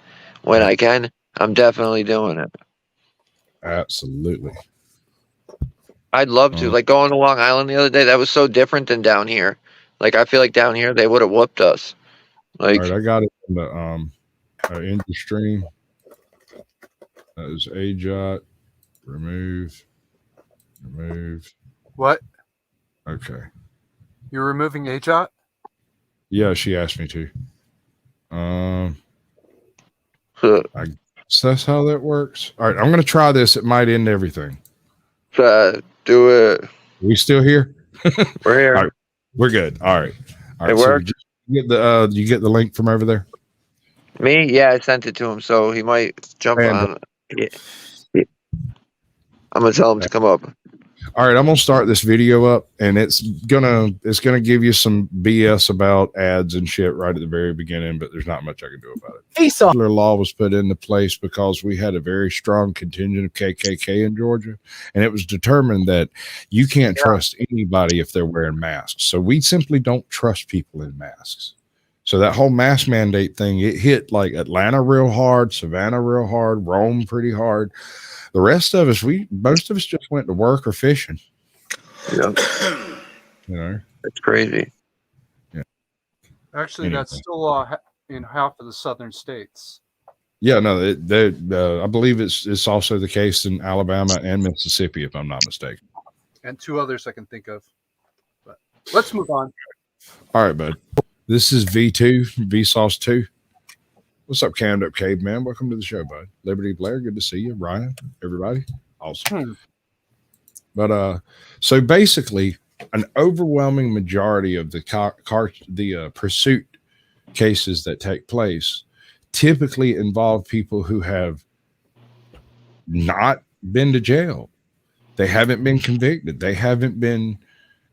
when I can, I'm definitely doing it. Absolutely. I'd love to. Like going to Long Island the other day, that was so different than down here. Like I feel like down here they would have whooped us. Like all right, I got it in the in the stream. That is AJOT. Remove. What? Okay. You're removing AJOT? Yeah, she asked me to. I guess that's how that works. All right, I'm going to try this. It might end everything. Do it. We still here? We're here. All right, we're good. All right. It worked. So you get the link from over there? Me? Yeah, I sent it to him, so he might jump on. Yeah. I'm gonna tell him to come up. All right, I'm gonna start this video up, and it's gonna give you some BS about ads and shit right at the very beginning, but there's not much I can do about it. Face off. The law was put into place because we had a very strong contingent of KKK in Georgia, and it was determined that you can't trust anybody if they're wearing masks. So we simply don't trust people in masks. So that whole mask mandate thing, it hit like Atlanta real hard, Savannah real hard, Rome pretty hard. The rest of us, most of us just went to work or fishing. Yeah. You know, it's crazy. Yeah. Actually, that's still in half of the southern states. Yeah, no, I believe it's also the case in Alabama and Mississippi, if I'm not mistaken. And 2 others I can think of. But let's move on. All right, bud. This is V2, Vsauce 2. What's up, Cammed Up Caveman? Welcome to the show, bud. Liberty Blair, good to see you. Ryan, everybody, awesome. But so basically, an overwhelming majority of the pursuit cases that take place typically involve people who have not been to jail. They haven't been convicted. They haven't been,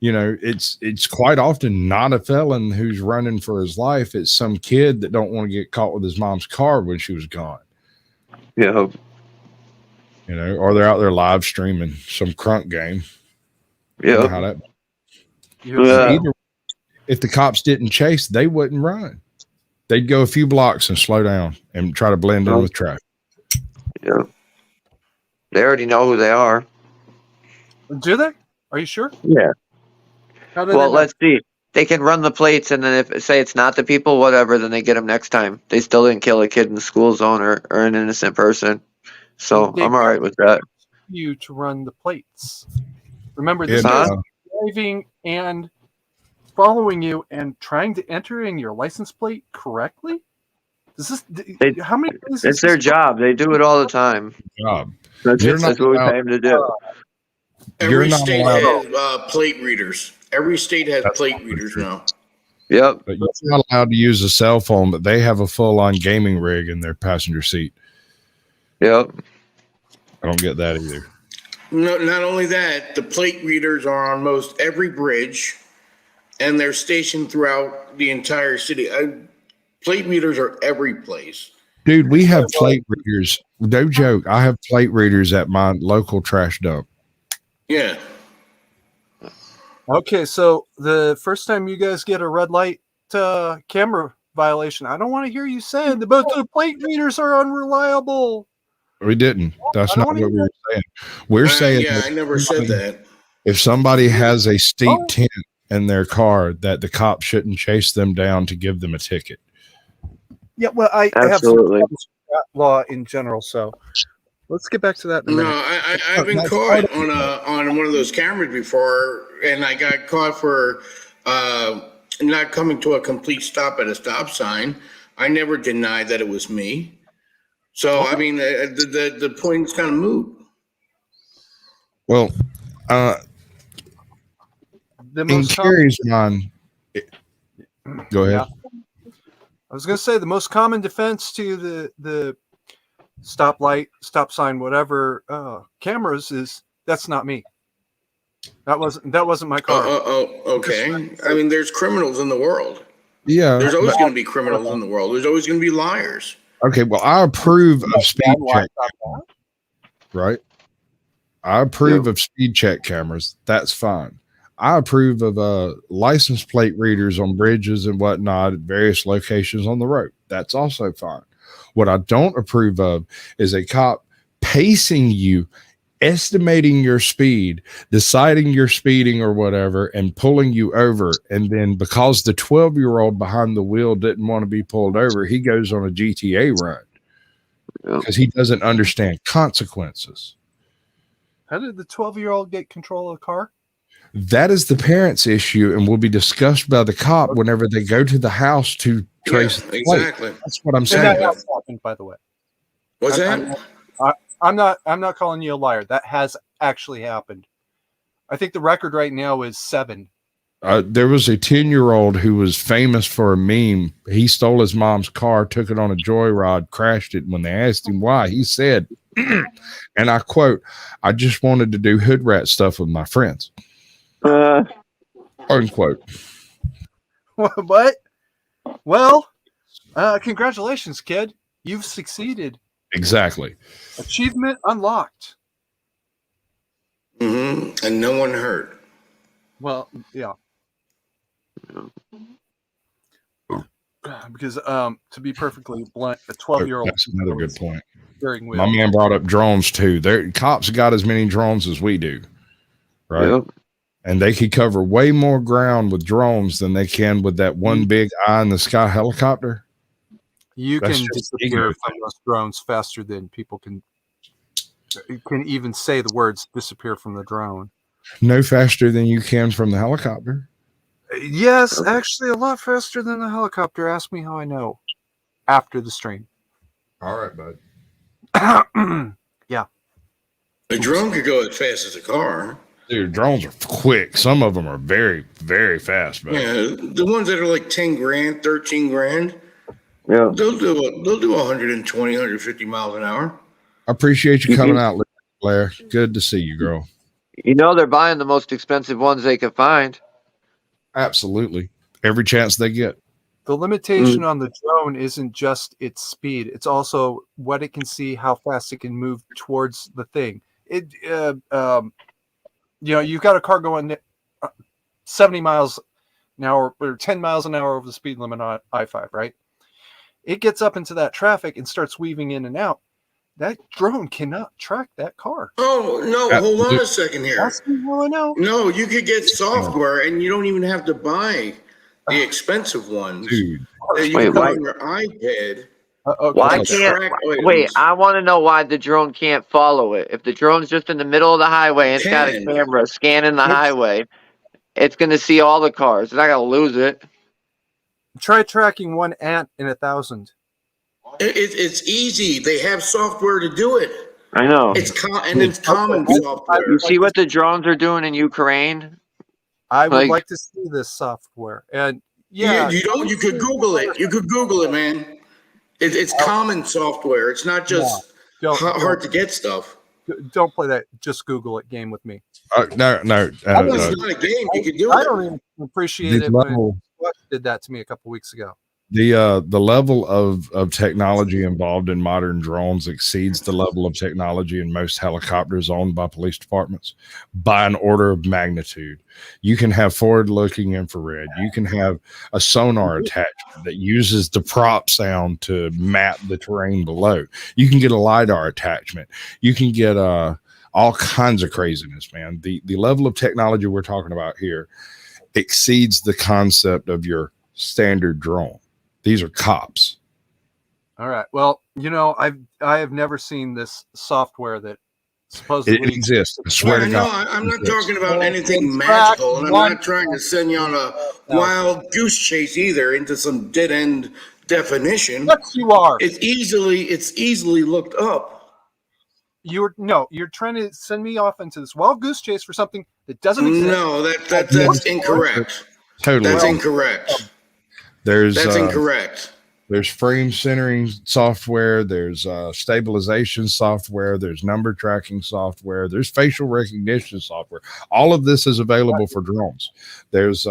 it's quite often not a felon who's running for his life. It's some kid that don't want to get caught with his mom's car when she was gone. Yeah. Or they're out there live streaming some crunk game. Yeah. How that. Yeah. Either, if the cops didn't chase, they wouldn't run. They'd go a few blocks and slow down and try to blend in with traffic. Yeah. They already know who they are. Do they? Are you sure? Yeah. How do Well, they know? let's see. They can run the plates, and then if say it's not the people, whatever, then they get them next time. They still didn't kill a kid in the school zone or an innocent person. So They I'm all right with that. You to run the plates. Remember, this It, guy's uh, driving and following you and trying to enter in your license plate correctly. How many? It's their job. They do it all the time. Job. That's what we pay them to do. You're Every not state allowed. has plate readers. Every state has plate readers now. Yep. But you're not allowed to use a cell phone, but they have a full-on gaming rig in their passenger seat. Yep. I don't get that either. No, not only that, the plate readers are on most every bridge, and they're stationed throughout the entire city. Plate readers are every place. Dude, we have plate readers. No joke. I have plate readers at my local trash dump. Yeah. Okay, so the first time you guys get a red light camera violation, I don't want to hear you saying but the plate readers are unreliable. We didn't. That's not what we were saying. We're saying, yeah, I never said that. If somebody has a steep tint in their car, that the cop shouldn't chase them down to give them a ticket. Yeah, well, I have some Absolutely. problems with that law in general, so let's get back to that in a No, minute. I've been caught on one of those cameras before, and I got caught for not coming to a complete stop at a stop sign. I never denied that it was me. So, I mean, the point's kind of moot. Well, The in most Carrie's mind, go ahead. I was going to say the most common defense to the stoplight, stop sign, whatever cameras is that's not me. That wasn't my car. Okay. I mean, there's criminals in the world. Yeah. There's always going to be criminals in the world. There's always going to be liars. Okay, well, I approve of speed check, right? I approve of speed check cameras. That's fine. I approve of license plate readers on bridges and whatnot at various locations on the road. That's also fine. What I don't approve of is a cop pacing you, estimating your speed, deciding you're speeding or whatever, and pulling you over. And then because the 12-year-old behind the wheel didn't want to be pulled over, he goes on a GTA run because he doesn't understand consequences. How did the 12-year-old get control of the car? That is the parents' issue and will be discussed by the cop whenever they go to the house to trace the plate. Exactly. That's what I'm And saying. that has happened, by the way. What's that? I'm not calling you a liar. That has actually happened. I think the record right now is 7. There was a 10-year-old who was famous for a meme. He stole his mom's car, took it on a joyride, crashed it. When they asked him why, he said, and I quote, "I just wanted to do hood rat stuff with my friends." Unquote. What? Well, congratulations, kid. You've succeeded. Exactly. Achievement unlocked. Mm-hmm. And no one hurt. Well, yeah. Because to be perfectly blunt, a 12-year-old. That's another good point. My man brought up drones too. Their cops got as many drones as we do, right? Yep. And they could cover way more ground with drones than they can with that one big eye in the sky helicopter. You That's can just disappear ego. from those drones faster than people can even say the words "disappear from the drone." No faster than you can from the helicopter. Yes, actually, a lot faster than the helicopter. Ask me how I know. After the stream. All right, bud. Yeah. A drone could go as fast as a car. Dude, drones are quick. Some of them are very, very fast. But Yeah, the ones that are like 10 grand, 13 grand, Yeah. they'll do 120, 150 miles an hour. I appreciate you coming out, Blair. Good to see you, girl. You know they're buying the most expensive ones they can find. Absolutely. Every chance they get. The limitation on the drone isn't just its speed; it's also what it can see, how fast it can move towards the thing. You've got a car going 70 miles an hour or 10 miles an hour over the speed limit on I-5, right? It gets up into that traffic and starts weaving in and out. That drone cannot track that car. Oh, no, hold on a second here. That's what I know. No, you could get software and you don't even have to buy the expensive ones. Dude. You can put on your iPad. Why can't? Wait, I want to know why the drone can't follow it. If the drone's just in the middle of the highway and it's got a camera scanning the highway, it's going to see all the cars. It's not going to lose it. Try tracking one ant in 1,000. It's easy. They have software to do it. I know. It's common software. You see what the drones are doing in Ukraine? I would like to see this software. And you could Google it. You could Google it, man. It's common software. It's not just hard to get stuff. Don't play that just Google it game with me. No. It's not a game. You could do it. I don't even appreciate it. When did that to me a couple weeks ago. The level of technology involved in modern drones exceeds the level of technology in most helicopters owned by police departments by an order of magnitude. You can have forward-looking infrared. You can have a sonar attachment that uses the prop sound to map the terrain below. You can get a LiDAR attachment. You can get all kinds of craziness, man. The level of technology we're talking about here exceeds the concept of your standard drone. These are cops. All right. Well, I have never seen this software that supposedly it exists. I swear to God. I'm not talking about anything magical, and I'm not trying to send you on a wild goose chase either into some dead end definition. Yes, you are. It's easily looked up. You're trying to send me off into this wild goose chase for something that doesn't exist. No, that's incorrect. Totally. That's incorrect. That's incorrect. There's frame centering software. There's stabilization software. There's number tracking software. There's facial recognition software. All of this is available for drones. There's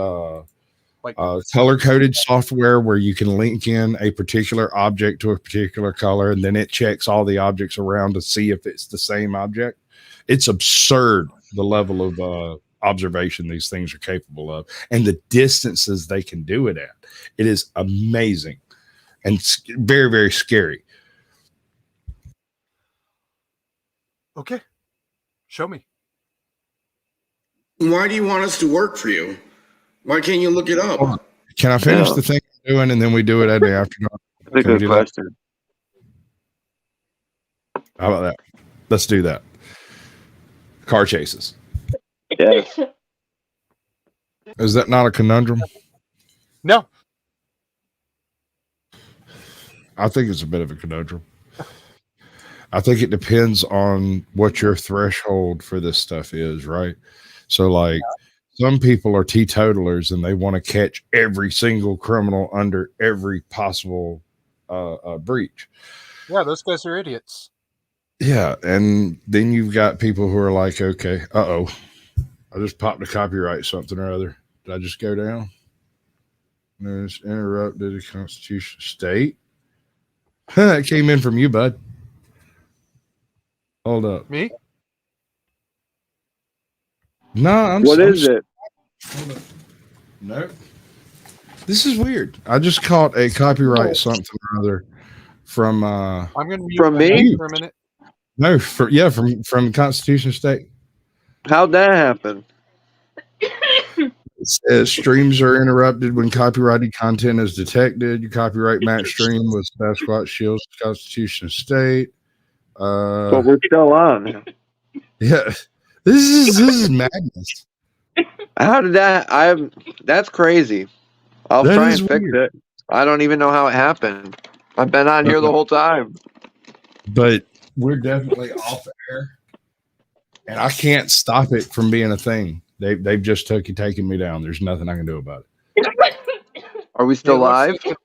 color-coded software where you can link in a particular object to a particular color, and then it checks all the objects around to see if it's the same object. It's absurd the level of observation these things are capable of and the distances they can do it at. It is amazing and very, very scary. Okay. Show me. Why do you want us to work for you? Why can't you look it up? Can I finish the thing I'm doing and then we do it at the afternoon? That's a good question. How about that? Let's do that. Car chases. Yes. Is that not a conundrum? No. I think it's a bit of a conundrum. I think it depends on what your threshold for this stuff is, right? So, like, some people are teetotalers and they want to catch every single criminal under every possible breach. Yeah, those guys are idiots. Yeah, and then you've got people who are like, okay, I just popped a copyright something or other. Did I just go down? No, it's interrupted the Constitution state. It came in from you, bud. Hold up. Me? No, What is it? No. This is weird. I just caught a copyright something or other from I'm gonna mute from me for a minute. No, from Constitution State. How'd that happen? It says streams are interrupted when copyrighted content is detected. Your copyright match stream with Sasquatch Shills Constitution State. But we're still on. Yeah, this is madness. How did that? That's crazy. I'll try and fix it. I don't even know how it happened. I've been on here the whole time. But we're definitely off air. And I can't stop it from being a thing. They've just taken me down. There's nothing I can do about it. Are we still It looks live? like